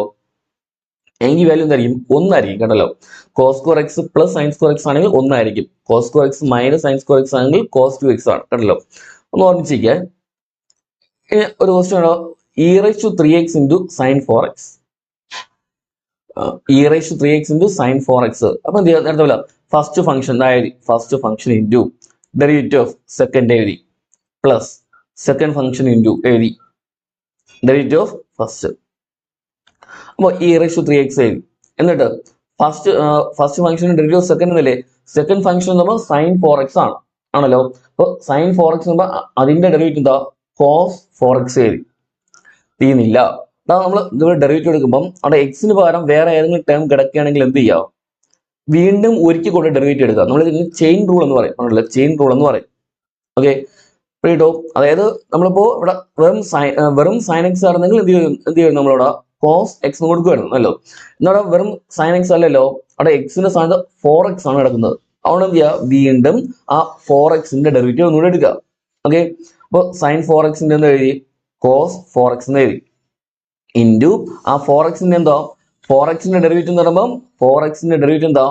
എങ്കിൽ വാല്യൂ എന്തായിരിക്കും, ഒന്നായിരിക്കും കേട്ടല്ലോ. Cos square x plus sine square x ആണെങ്കിൽ ഒന്നായിരിക്കും, cos square x minus sine square x ആണെങ്കിൽ കോസ് 2x ആണ് കേട്ടല്ലോ. ഒന്ന് ഓർമ്മിച്ചിരിക്കുക. ഒരു ക്വസ്റ്റ്യൻ ആണോ, e3x into sine 4x. e3x into sine 4x. അപ്പൊ എന്ത് ചെയ്യാം, നേരത്തെ പോലെ ഫസ്റ്റ് ഫംഗ്ഷൻ അതായത് first function into derivative of second എഴുതി, പ്ലസ് സെക്കൻഡ് ഫംഗ്ഷൻ ഇൻറ്റു എഴുതി ഡെറിവേറ്റീവ് ഓഫ് ഫസ്റ്റ്. അപ്പോൾ e3x എഴുതി, എന്നിട്ട് first function derivative of second എന്നല്ലേ, സെക്കൻഡ് ഫംഗ്ഷൻ എന്ന് പറയുമ്പോൾ സൈൻ 4x ആണല്ലോ. അപ്പോൾ സൈൻ 4x എന്ന് പറയുമ്പോൾ അതിന്റെ ഡെറിവേറ്റീവ് എന്താ, കോസ് 4x എഴുതി. തീർന്നില്ല, നമ്മൾ ഇതുപോലെ ഡെറിവേറ്റീവ് എടുക്കുമ്പോൾ അവിടെ എക്സിന് പകരം വേറെ ഏതെങ്കിലും ടേം കിടക്കുകയാണെങ്കിൽ എന്ത് ചെയ്യാം, വീണ്ടും ഒരിക്കൽ കൊണ്ട് ഡെറിവേറ്റീവ് എടുക്കുക. നമ്മൾ ചെയിൻ റൂൾ എന്ന് പറയും, ചെയിൻ റൂൾ എന്ന് പറയും. ഓക്കെ കേട്ടോ. അതായത് നമ്മളിപ്പോ ഇവിടെ വെറും സൈൻ എക്സ് ആയിരുന്നെങ്കിൽ എന്ത് ചെയ്യും, നമ്മളിവിടെ കോസ് എക്സ് കൊടുക്കുമായിരുന്നു അല്ലോ. എന്നവിടെ വെറും സൈൻ എക്സ് അല്ലല്ലോ, അവിടെ എക്സിന്റെ സ്ഥാനത്ത് 4x ആണ് കിടക്കുന്നത്. അവിടെ എന്ത് ചെയ്യുക, വീണ്ടും ആ 4x ഡെറിവേറ്റീവ് ഒന്നുകൂടെ എടുക്കുക. ഓക്കെ, അപ്പോൾ സൈൻ 4x എന്ന് എഴുതി, കോസ് 4x എന്ന് എഴുതി, ഇൻറ്റു ആ 4x എന്താ, 4x ഡെറിവേറ്റീവ് എന്ന് പറയുമ്പോൾ 4x ഡെറിവേറ്റീവ് എന്താ,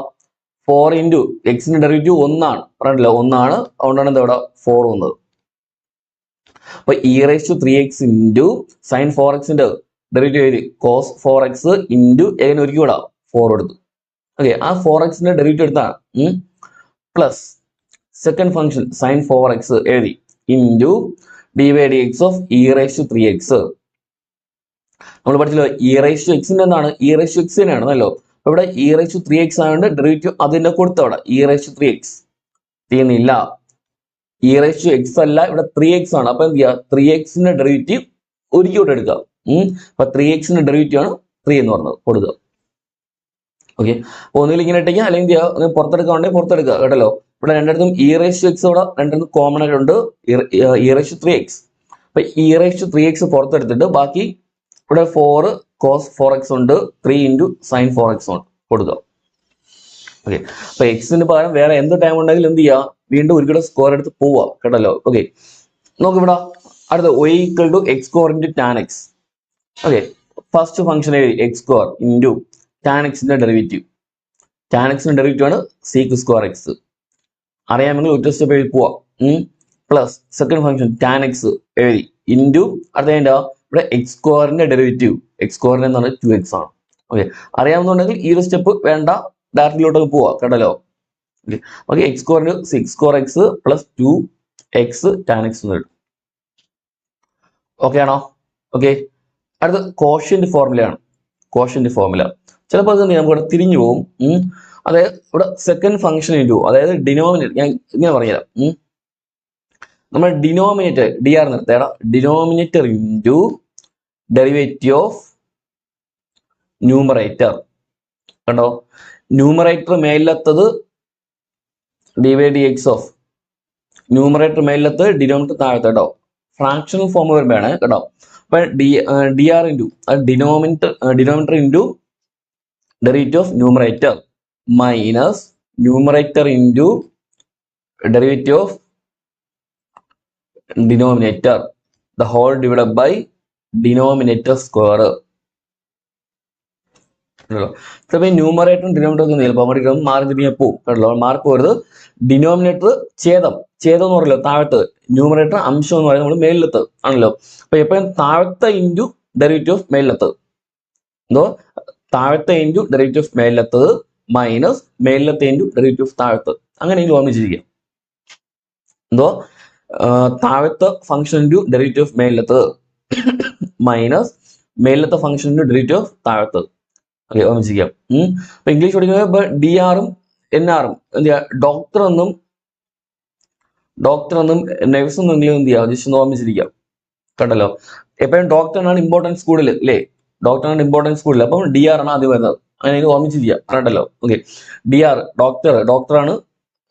4 ഇൻറ്റു എക്സിന്റെ ഡെറിവേറ്റീവ് 1 ആണ് പറഞ്ഞില്ല, 1 ആണ്. അതുകൊണ്ടാണ് എന്താ ഇവിടെ 4 വന്നത്. അപ്പൊ e3x into sine 4x derivative എഴുതി, കോസ് 4x ഇൻറ്റു എങ്ങനെ ഒരുക്കി വിടാം, 4 എടുത്തു. ഓക്കെ, ആ 4x ഡെറിവേറ്റീവ് എടുത്താണ്, plus second function sign 4x എഴുതി, ഇൻറ്റു dx ഓഫ് e3x. നമ്മൾ പഠിച്ചല്ലോ e(x) എന്താണ്, e(x) തന്നെയാണല്ലോ. അപ്പൊ ഇവിടെ e3x ആയതുകൊണ്ട് ഡെറിവേറ്റീവ് അതിന്റെ കൊടുത്ത അവിടെ e3x തീർന്നില്ല. e(x) അല്ല, ഇവിടെ 3x ആണ്. അപ്പൊ എന്ത് ചെയ്യുക, 3x ഡെറിവേറ്റീവ് ഒരിക്കലും എടുക്കുക. അപ്പൊ 3x ഡെറിവേറ്റീവ് ആണ് 3 എന്ന് പറഞ്ഞത് കൊടുക്കുക. ഓക്കെ, അപ്പൊ ഒന്നുകിൽ ഇങ്ങനെ ഇട്ടേക്കുക, അല്ലെങ്കിൽ പുറത്തെടുക്കാണെങ്കിൽ പുറത്തെടുക്കുക കേട്ടല്ലോ. ഇവിടെ രണ്ടിടത്തും e(x) ഇവിടെ രണ്ടിടത്തും കോമൺ ആയിട്ടുണ്ട് e3x. അപ്പൊ e3x പുറത്തെടുത്തിട്ട് ബാക്കി ഇവിടെ 4 കോസ് 4x ഉണ്ട്, 3 ഇൻറ്റു സൈൻ 4x ഉണ്ട് കൊടുക്കുക. ഓക്കെ, അപ്പൊ എക്സിന് പകരം വേറെ എന്ത് ടൈം ഉണ്ടെങ്കിലും എന്ത് ചെയ്യുക, വീണ്ടും ഒരിക്കലും സ്ക്വയർ എടുത്ത് പോവുക കേട്ടല്ലോ. ഓക്കെ, നോക്ക് ഇവിടെ അടുത്ത y = x square into tan X. Okay, first function X square into tan എക്സിന്റെ ഡെറിവേറ്റീവ്. ടാൻ എക്സിന്റെ ഡെറിവേറ്റീവ് ആണ് സീക്ക് സ്ക്വയർ എക്സ്. അറിയാമെങ്കിൽ ഒറ്റ സ്റ്റെപ്പ് എഴുതി പോവാം. Plus second function tan X എഴുതി, ഇൻറ്റു അടുത്ത ഇവിടെ എക്സ് സ്ക്വയറിന്റെ ഡെറിവേറ്റീവ്, എക്സ് സ്ക്വയറിന്റെ എന്താണ് 2x ആണ്. ഓക്കെ, അറിയാമെന്നുണ്ടെങ്കിൽ ഈ ഒരു സ്റ്റെപ്പ് വേണ്ട, ഡയറക്റ്റിലോട്ടൊക്കെ പോവാ കേട്ടല്ലോ. ഓക്കെ, എക്സ് സ്ക്വയറിന് 6 square x plus 2x tan X എന്ന് കിട്ടും. ഓക്കെ ആണോ? ഓക്കെ, അടുത്ത കോഷ്യന്റ് ഫോർമുലയാണ്. കോഷ്യന്റ് ഫോർമുല ചിലപ്പോൾ അത് നമുക്ക് ഇവിടെ തിരിഞ്ഞു പോകും. അതായത് ഇവിടെ സെക്കൻഡ് ഫംഗ്ഷൻ ഇൻറ്റു, അതായത് ഡിനോമിനേറ്റർ, ഞാൻ ഇങ്ങനെ പറഞ്ഞുതരാം. നമ്മൾ ഡിനോമിനേറ്റർ dr നിർത്തേടാ, denominator into derivative of numerator കണ്ടോ, ന്യൂമറേറ്റർ മേലത്തത് dx ഓഫ് ന്യൂമറേറ്റർ മേലത്ത് ഡിനോമിനേറ്റർ താഴത്ത് കേട്ടോ. ഫ്രാക്ഷണൽ ഫോം വരുമ്പോഴാണ് കേട്ടോ. അപ്പൊ d r into denominator into derivative of numerator minus numerator into derivative of denominator the whole divided by denominator square. ചിലപ്പോൾ ന്യൂമറേറ്ററും ഡിനോമിനേറ്ററും ചിലപ്പോൾ മാറി തിരിഞ്ഞ പോവും കേട്ടോ. മാർക്ക് വരുന്നത് ഡിനോമിനേറ്റർ ഛേദം എന്ന് പറയല്ലോ താഴത്ത്, ന്യൂമറേറ്റർ അംശം എന്ന് പറയുന്നത് നമ്മൾ മേലിലത്ത് ആണല്ലോ. അപ്പൊ എപ്പോഴും താഴത്തെ ഇൻറ്റു ഡെറിവേറ്റീവ് ഓഫ് മേലിലത്ത് എന്തോ താഴത്തെ ഇൻറ്റു ഡെറിവേറ്റീവ് ഓഫ് മേലിലത്ത് മൈനസ് മേലിലത്തെ ഇൻറ്റു ഡെറിവേറ്റീവ് ഓഫ് താഴത്ത്, അങ്ങനെയെങ്കിലും ഓർമ്മിച്ചിരിക്കുക. എന്തോ താഴത്തെ ഫംഗ്ഷൻ ഇൻറ്റു ഡെറിവേറ്റീവ് ഓഫ് മേലിലത്ത് മൈനസ് മേലിലത്തെ ഫംഗ്ഷൻ ഇൻറ്റു ഡെറിവേറ്റീവ് ഓഫ് താഴത്ത്. ഓക്കെ, ഓർമ്മിച്ചിരിക്കാം. അപ്പൊ ഇംഗ്ലീഷ് പഠിക്കുന്നത് ഇപ്പൊ ഡി ആറും എൻ ആറും എന്ത് ചെയ്യുക, ഡോക്ടർ എന്നും നഴ്സ് എന്നും എന്ത് ചെയ്യുക, ജസ്റ്റ് ഒന്ന് ഓർമ്മിച്ചിരിക്കാം കണ്ടല്ലോ. എപ്പോഴും ഡോക്ടറിനാണ് ഇമ്പോർട്ടൻസ് കൂടുതൽ അല്ലേ, ഡോക്ടറാണ് ഇമ്പോർട്ടൻസ് കൂടുതൽ, അപ്പം ഡി ആർ ആണ് ആദ്യം വരുന്നത്, അങ്ങനെ ഓർമ്മിച്ചിരിക്കുക കണ്ടല്ലോ. ഓക്കെ, ഡി ആർ ഡോക്ടറാണ്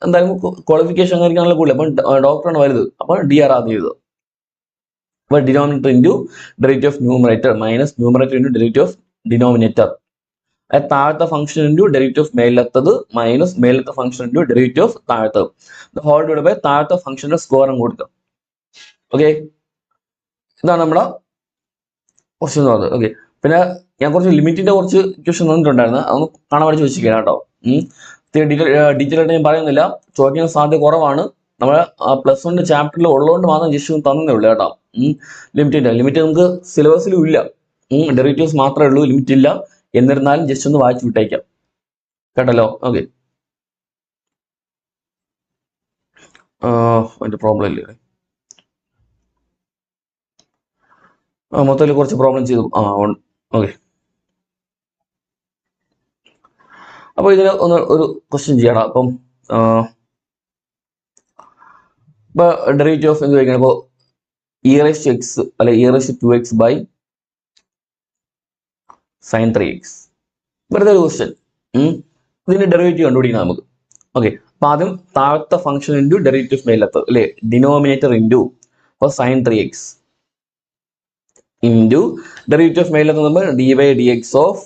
എന്തായാലും ക്വാളിഫിക്കേഷൻ കാര്യങ്ങളാണല്ലോ കൂടുതൽ, അപ്പം ഡോക്ടറാണ് വലുത്, അപ്പം ഡി ആർ ആദ്യം ചെയ്തത്. അപ്പൊ denominator into derivative of numerator minus numerator into derivative of denominator. താഴത്തെ ഫംഗ്ഷൻ ഇൻറ്റു ഡെറിവേറ്റീവ് ഓഫ് മേലത്തത് മൈനസ് മേലത്തെ ഫംഗ്ഷൻ ഇൻറ്റു ഡെറിവേറ്റീവ് ഓഫ് താഴത്തത്. ഹോൾ ഡിവൈഡ് ബൈ താഴത്തെ ഫംഗ്ഷന്റെ സ്കോർ അങ്ങ് കൊടുക്കാം. ഓക്കെ, ഇതാണ് നമ്മുടെ ക്വസ്റ്റ്യൻ എന്ന് പറയുന്നത്. ഓക്കെ, പിന്നെ ഞാൻ കുറച്ച് ലിമിറ്റിന്റെ കുറച്ച് ക്വസ്റ്റ്യൻ തന്നിട്ടുണ്ടായിരുന്നു, അതൊന്ന് കാണാൻ പഠിച്ച് വെച്ചിരിക്കണം കേട്ടോ. ഡീറ്റെയിൽ ആയിട്ട് ഞാൻ പറയുന്നില്ല, ചോദിക്കാൻ സാധ്യത കുറവാണ്. നമ്മളെ +1 ചാപ്റ്ററിൽ ഉള്ളതുകൊണ്ട് മാത്രം ജസ്റ്റ് തന്നേ ഉള്ളൂ കേട്ടോ. ലിമിറ്റ് നമുക്ക് സിലബസിലും ഇല്ല, ഡെറിവേറ്റീവ്സ് മാത്രമേ ഉള്ളൂ, ലിമിറ്റ് ഇല്ല. എന്നിരുന്നാലും ജസ്റ്റ് ഒന്ന് വായിച്ചു വിട്ടേക്കാം കേട്ടല്ലോ. ഓക്കെ, അതിന്റെ പ്രോബ്ലം ഇല്ലേ, മൊത്തത്തിൽ കുറച്ച് പ്രോബ്ലം ചെയ്തു. ഓക്കെ, അപ്പൊ ഇതിന് ഒന്ന് ഒരു ക്വസ്റ്റ്യൻ ചെയ്യണം. അപ്പം ഇപ്പൊ ഡെറിവേറ്റീവ് ഓഫ് എന്ത് ചോദിക്കണം, ഇപ്പൊ e⁻x അല്ലെ e⁻2x ബൈ sin 3x, വെറുതെ ഒരു ക്വസ്റ്റ്യൻ. ഇതിന്റെ ഡെറിവേറ്റീവ് കണ്ടുപിടിക്കണം നമുക്ക്. ഓക്കെ, അപ്പൊ ആദ്യം താഴത്തെ ഫംഗ്ഷൻ ഇൻറ്റു ഡെറിവേറ്റീവ് മേലത്ത് അല്ലെ, denominator into sin 3x into derivative മേലത്ത് നമ്മൾ dx ഓഫ്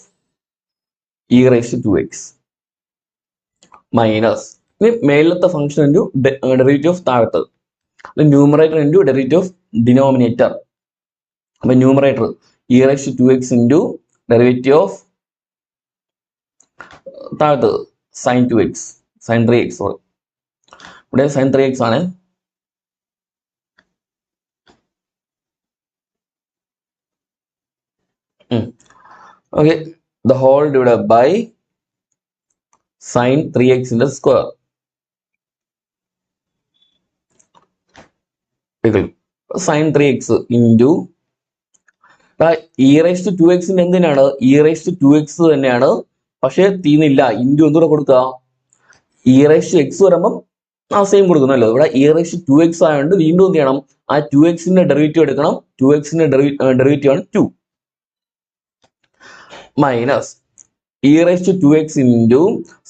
e⁻2x മൈനസ് ഇനി മേലത്തെ ഫംഗ്ഷൻ ഇൻറ്റു ഡെറിവേറ്റീവ് ഓഫ് താഴത്ത്, numerator into derivative of denominator. അപ്പൊ numerator e⁻2x into derivative of താഴത്ത് sin 3x സോറി, ഇവിടെ sin 3x ആണ്. Okay, the whole divided by sin 3x ന്റെ square sin 3x into e⁻2x എന്തിനാണ്, e⁻2x തന്നെയാണ്, പക്ഷെ തീർന്നില്ല, ഇൻറ്റു എന്തുകൂടെ കൊടുക്കുക, e⁻x വരുമ്പം ആ സെയിം കൊടുക്കുന്നല്ലോ. ഇവിടെ e⁻2x ആയതുകൊണ്ട് വീണ്ടും എന്ത് ചെയ്യണം, ആ 2x ഡെറിവേറ്റീവ് എടുക്കണം. 2x ഡെറിവേറ്റീവ് ആണ് 2 minus e⁻2x into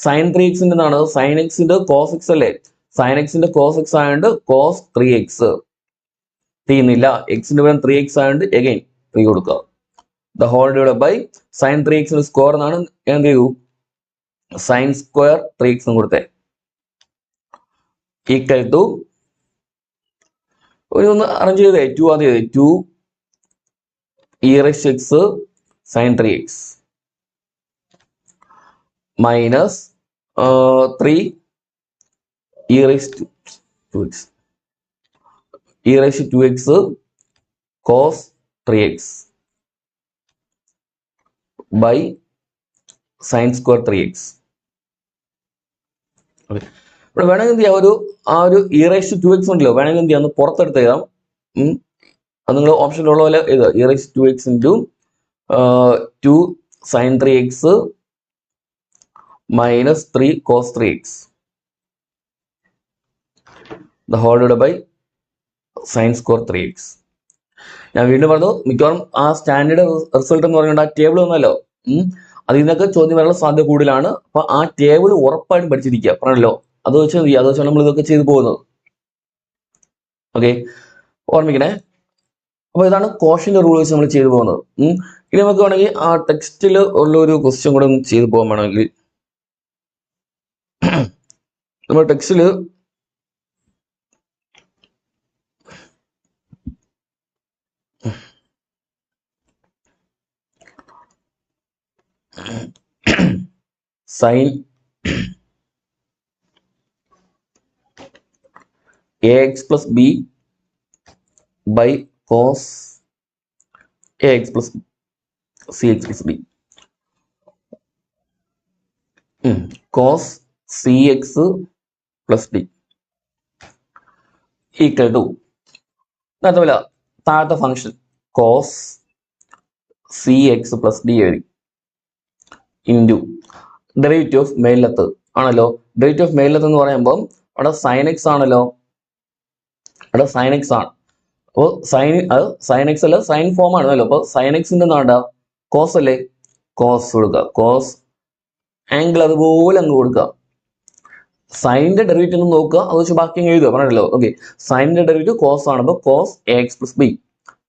sin 3x എന്താണ്, sin x cos x അല്ലേ, sin x cos x ആയതുകൊണ്ട് cos 3x തീർന്നില്ല, എക്സിന്റെ പകരം 3x ആയതുകൊണ്ട് എഗൈൻ 3 കൊടുക്കുക. The whole divided by sin 3x square എന്നാണ്, എന്ത് ചെയ്യൂ sin സ്ക്വയർ 3x കൊടുത്തേ ഈക്വൽ ടു ഒന്ന് അറേഞ്ച് ചെയ്തേ 2 ആദ്യം 2 e⁻x sin 3x minus 3 e⁻2x cos 3x by sin square 3x. ഇവിടെ വേണമെങ്കിൽ എന്ത് ചെയ്യാം, ആ ഒരു e⁻2x ഉണ്ടല്ലോ, വേണമെങ്കിൽ എന്ത് ചെയ്യാം, ഒന്ന് പുറത്തെടുത്ത് എഴുതാം. അത് നിങ്ങൾ ഓപ്ഷനിലുള്ള പോലെ എഴുതുക, e⁻2x into 2 sin 3x minus 3 cos 3x the whole divided by sin square 3x. ഞാൻ വീണ്ടും പറഞ്ഞു, മിക്കവാറും ആ സ്റ്റാൻഡേർഡ് റിസൾട്ട് എന്ന് പറയുന്നത് ആ ടേബിൾ ഒന്നല്ലോ, അതിൽ നിന്നൊക്കെ ചോദ്യം വരാനുള്ള സാധ്യത കൂടുതലാണ്. അപ്പൊ ആ ടേബിൾ ഉറപ്പായിട്ടും പഠിച്ചിരിക്കുക പറഞ്ഞല്ലോ. അത് വെച്ചാണ് നമ്മൾ ഇതൊക്കെ ചെയ്തു പോകുന്നത്. ഓക്കെ, ഓർമ്മിക്കണേ. അപ്പൊ ഇതാണ് കോഷ്യന്റ് റൂൾ വെച്ച് നമ്മൾ ചെയ്തു പോകുന്നത്. ഇനി നമുക്ക് വേണമെങ്കിൽ ആ ടെക്സ്റ്റിൽ ഉള്ള ഒരു ക്വസ്റ്റ്യൻ കൂടെ ഒന്ന് ചെയ്തു പോകാൻ വേണമെങ്കിൽ നമ്മൾ ടെക്സ്റ്റില് sign ax plus b by cos ax plus cx plus b. Cos cx plus d equal to അതല്ല താഴത്തെ function cos cx plus d എഴുതി ഇൻറ്റു ഡെറിവേറ്റീവ് ഓഫ് മേലത്ത് ആണല്ലോ. ഡെറിവേറ്റീവ് ഓഫ് മേലത്ത് എന്ന് പറയുമ്പോൾ അവിടെ സൈൻ എക്സ് ആണല്ലോ, അവിടെ സൈൻ എക്സ് ആണ്. അപ്പോൾ സൈൻ എക്സ് അല്ല, സൈൻ ഫോം ആണല്ലോ. അപ്പോൾ സൈൻ എക്സിന്റെ എന്താ കോസ് അല്ലേ, കോസ് കൊടുക്കുക. കോസ് ആംഗിൾ അതുപോലെ അങ്ങ് കൊടുക്കുക. സൈനിന്റെ ഡെറിവേറ്റീവ് ഒന്ന് നോക്കുക, അത് വെച്ച് ബാക്കി അങ്ങ് എഴുതുക പറഞ്ഞല്ലോ. ഓക്കെ, സൈനിന്റെ ഡെറിവേറ്റീവ് കോസ് ആണ്. അപ്പോൾ കോസ് എക്സ് പ്ലസ് ബി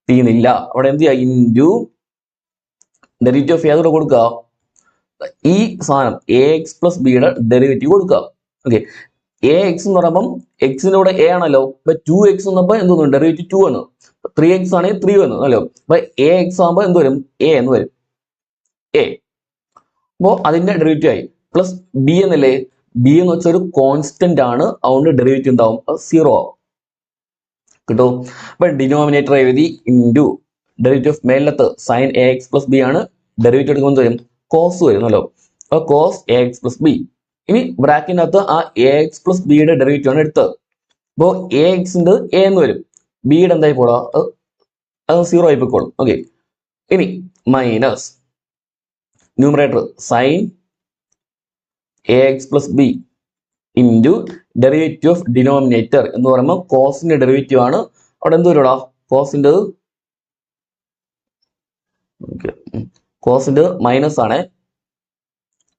തീർന്നില്ല. അവിടെ എന്ത് ചെയ്യുക, ഇൻറ്റു ഡെറിവേറ്റീവ് ഓഫ് ഏതോടെ കൊടുക്കുക, ഈ സാധനം എ എക്സ് പ്ലസ് ബിയുടെ ഡെറിവേറ്റീവ് കൊടുക്കുക. ഓക്കെ, എ എക്സ് എന്ന് പറയുമ്പം എക്സിന്റെ കൂടെ എ ആണല്ലോ. ഇപ്പൊ 2x എന്നപ്പോ എന്തോന്നു ഡെറിവേറ്റീവ് 2 എന്ന്, 3x ആണെങ്കിൽ 3 എന്ന് അല്ലോ. അപ്പൊ എ എക്സ് ആകുമ്പോൾ എന്ത് വരും, എ എന്ന് വരും, എ. അപ്പോ അതിന്റെ ഡെറിവേറ്റീവ് ആയി. പ്ലസ് ബി എന്നല്ലേ, ബി എന്ന് വെച്ചാൽ ഒരു കോൺസ്റ്റന്റ് ആണ്, അതുകൊണ്ട് ഡെറിവേറ്റീവ് എന്താവും, 0 ആവും. കിട്ടും. അപ്പൊ ഡിനോമിനേറ്റർ എഴുതി ഇൻറ്റു ഡെറിവേറ്റീവ് ഓഫ് മേലത്ത് sine a x plus b ആണ്, ഡെറിവേറ്റീവ് എടുക്കുമ്പോൾ വരും കോസ് വരുന്നല്ലോ. അപ്പൊ cos a x plus b. ഇനി ബ്രാക്കറ്റിനകത്ത് ആ എ എക്സ് പ്ലസ് ബിയുടെ ഡെറിവേറ്റീവ് ആണ് എടുത്തത്. അപ്പോൾ എ എക്സിന്റെ എ എന്ന് വരും, ബിയുടെ എന്തായി പോടാ, അത് 0 ആയി പോയിക്കോളും. ഓക്കെ, ഇനി minus numerator sine a x plus b into derivative of denominator എന്ന് പറയുമ്പോൾ കോസിന്റെ ഡെറിവേറ്റീവ് ആണ്. അവിടെ എന്ത് വരുടാ, കോസിന്റെ മൈനസ് ആണ്,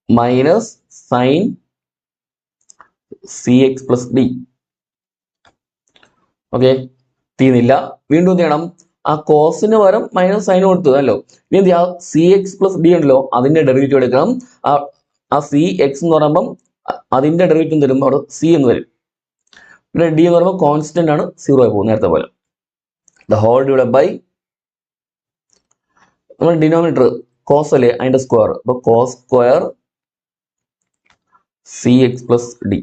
minus sine c x plus d. Okay, തീർന്നില്ല. വീണ്ടും എന്ത് ചെയ്യണം, ആ കോസിന് പകരം മൈനസ് സൈൻ കൊടുത്തതല്ലോ. ഇനി എന്ത് ചെയ്യാം, സി എക്സ് പ്ലസ് ഡി ഉണ്ടല്ലോ, അതിന്റെ ഡെറിവേറ്റീവ് എടുക്കണം. ആ സി എക്സ് എന്ന് പറയുമ്പം അതിന്റെ ഡെറിവേറ്റീവ് തരുമ്പോൾ അവിടെ സി എന്ന് വരും. പിന്നെ ഡി എന്ന് പറയുമ്പോൾ കോൺസ്റ്റന്റ് ആണ്, 0 ആയി പോകും നേരത്തെ പോലെ. ദ ഹോൾ ഡിവൈഡഡ് ബൈ നമ്മൾ ഡിനോമിനേറ്റർ കോസ് അല്ലേ, അതിന്റെ സ്ക്വയർ. അപ്പൊ cos square c x plus d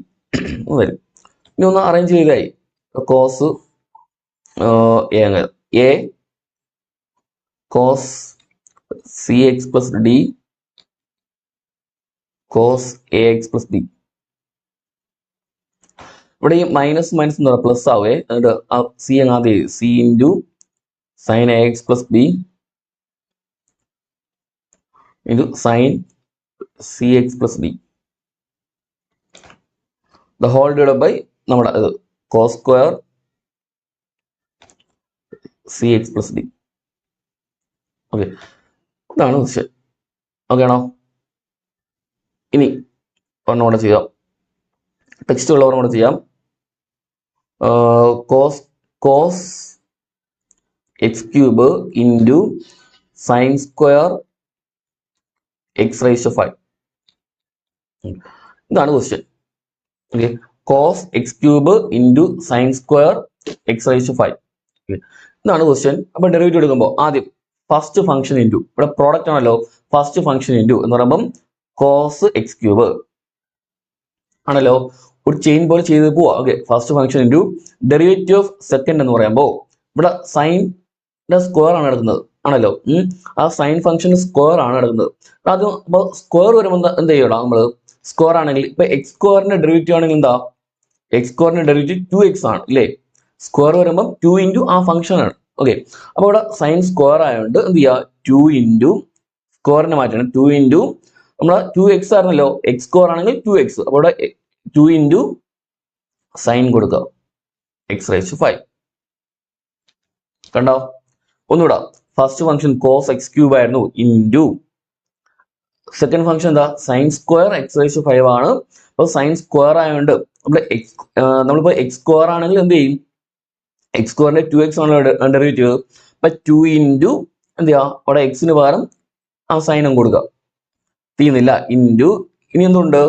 വരും. ഇനി ഒന്ന് അറേഞ്ച് ചെയ്തായി, cos a cos c x plus d cos a x plus d. ഇവിടെ ഈ മൈനസ് മൈനസ് എന്ന് പറയുക പ്ലസ് ആവേ, എന്നിട്ട് ആ സി അങ്ങ് ആദ്യം c into sine a x plus b into sine c x plus d. The whole divided by നമ്മുടെ cos square c x plus d. Okay, ഇതാണ് ക്വസ്റ്റ്യൻ. ഓക്കെ ആണോ? ഇനി ഒന്നുകൂടെ ചെയ്യാം, ടെക്സ്റ്റ് ഉള്ളവർ കൂടെ ചെയ്യാം. Cos x cube into sine square x raise to 5. ഇതാണ് question. Okay, cos x cube into sine square x raise to 5. ഇതാണ് ക്വസ്റ്റ്യൻ. അപ്പൊ ഡെറിവേറ്റീവ് എടുക്കുമ്പോൾ ആദ്യം ഫസ്റ്റ് ഫംഗ്ഷൻ ഇൻറ്റു, ഇവിടെ പ്രോഡക്റ്റ് ആണല്ലോ, ഫസ്റ്റ് ഫംഗ്ഷൻ ഇൻറ്റു എന്ന് പറയുമ്പം കോസ് എക്സ് ക്യൂബ് ആണല്ലോ, ഒരു ചെയിൻ പോലെ ചെയ്ത് പോവാ. Okay, first function into derivative of second എന്ന് പറയുമ്പോൾ ഇവിടെ സൈൻ്റെ സ്ക്വയർ ആണ് എടുക്കുന്നത് ആണല്ലോ. ആ സൈൻ ഫംഗ്ഷൻ സ്ക്വയർ ആണ് എടുക്കുന്നത്. അത് അപ്പോൾ സ്ക്വയർ വരുമ്പോൾ എന്ത് ചെയ്യണം നമ്മൾ, സ്ക്വയർ ആണെങ്കിൽ ഇപ്പൊ എക്സ് സ്ക്വയറിന്റെ ഡെറിവേറ്റീവ് ആണെങ്കിൽ എന്താ, എക്സ് സ്ക്വയറിന്റെ ഡെറിവേറ്റീവ് 2x ആണ് ഇല്ലേ. സ്ക്വയർ വരുമ്പോൾ 2 ഇൻറ്റു ആ ഫംഗ്ഷൻ ആണ്. ഓക്കെ, അപ്പൊ ഇവിടെ സൈൻ സ്ക്വയർ ആയതുകൊണ്ട് എന്ത് ചെയ്യുക, 2 ഇൻറ്റു സ്ക്വയറിനെ മാറ്റണം, 2 ഇൻറ്റു നമ്മളെ 2x ആയിരുന്നല്ലോ, എക്സ് സ്ക്വയർ ആണെങ്കിൽ 2x. അപ്പോൾ ഇവിടെ 2 ഇൻറ്റു സൈൻ കൊടുക്കുക എക്സ് റൈസ് ടു 5. കണ്ടോ? ഒന്നുകൂടാ, first function cos x cube ആയിരുന്നു ഇൻറ്റു സെക്കൻഡ് ഫംഗ്ഷൻ എന്താ sine square x raise to 5 ആണ്. അപ്പോൾ സൈൻ സ്ക്വയർ ആയതുകൊണ്ട് നമ്മളിപ്പോ എക്സ് സ്ക്വയർ ആണെങ്കിൽ എന്ത് ചെയ്യും, എക്സ് സ്ക്വയറിന്റെ 2x ആണ് ഡെറിവേറ്റീവ്. അപ്പൊ 2 ഇൻറ്റു എന്ത് ചെയ്യാ, അവിടെ എക്സിന് പകരം ആ സൈനും കൊടുക്കുക, തീരുന്നില്ല, ഇൻറ്റു ഇനി എന്തുണ്ട്,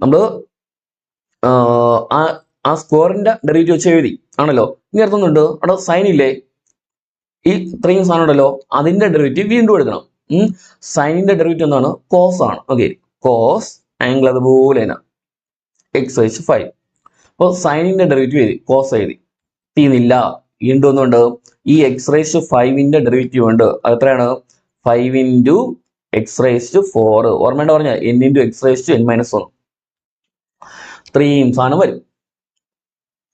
നമ്മള് ആ സ്ക്വയറിന്റെ ഡെറിവേറ്റീവ് വെച്ച് എഴുതി ആണല്ലോ. ഇനി അടുത്തൊന്നുണ്ട്, അവിടെ സൈൻ ഇല്ലേ, ഈ ഇത്രയും സാധനം ഉണ്ടല്ലോ, അതിന്റെ ഡെറിവേറ്റീവ് വീണ്ടും എടുക്കണം. സൈനിന്റെ ഡെറിവേറ്റീവ് എന്താണ്, കോസ് ആണ്. ഓക്കെ, കോസ് ആംഗിൾ അതുപോലെ തന്നെ എക്സ് റേസ് 5. അപ്പോൾ സൈനിന്റെ ഡെറിവേറ്റീവ് എഴുതി, കോസ് എഴുതി, തീരുന്നില്ല, വീണ്ടും ഒന്നുണ്ട്, ഈ എക്സ് റേസ് 5ന്റെ ഡെറിവേറ്റീവ് ഉണ്ട്, അത് എത്രയാണ്, 5 ഇൻറ്റു എക്സ് റേസ് 4. ഓർമ്മേണ്ട പറഞ്ഞ n into x raise n - 1. ഇത്രയും സാധനം വരും.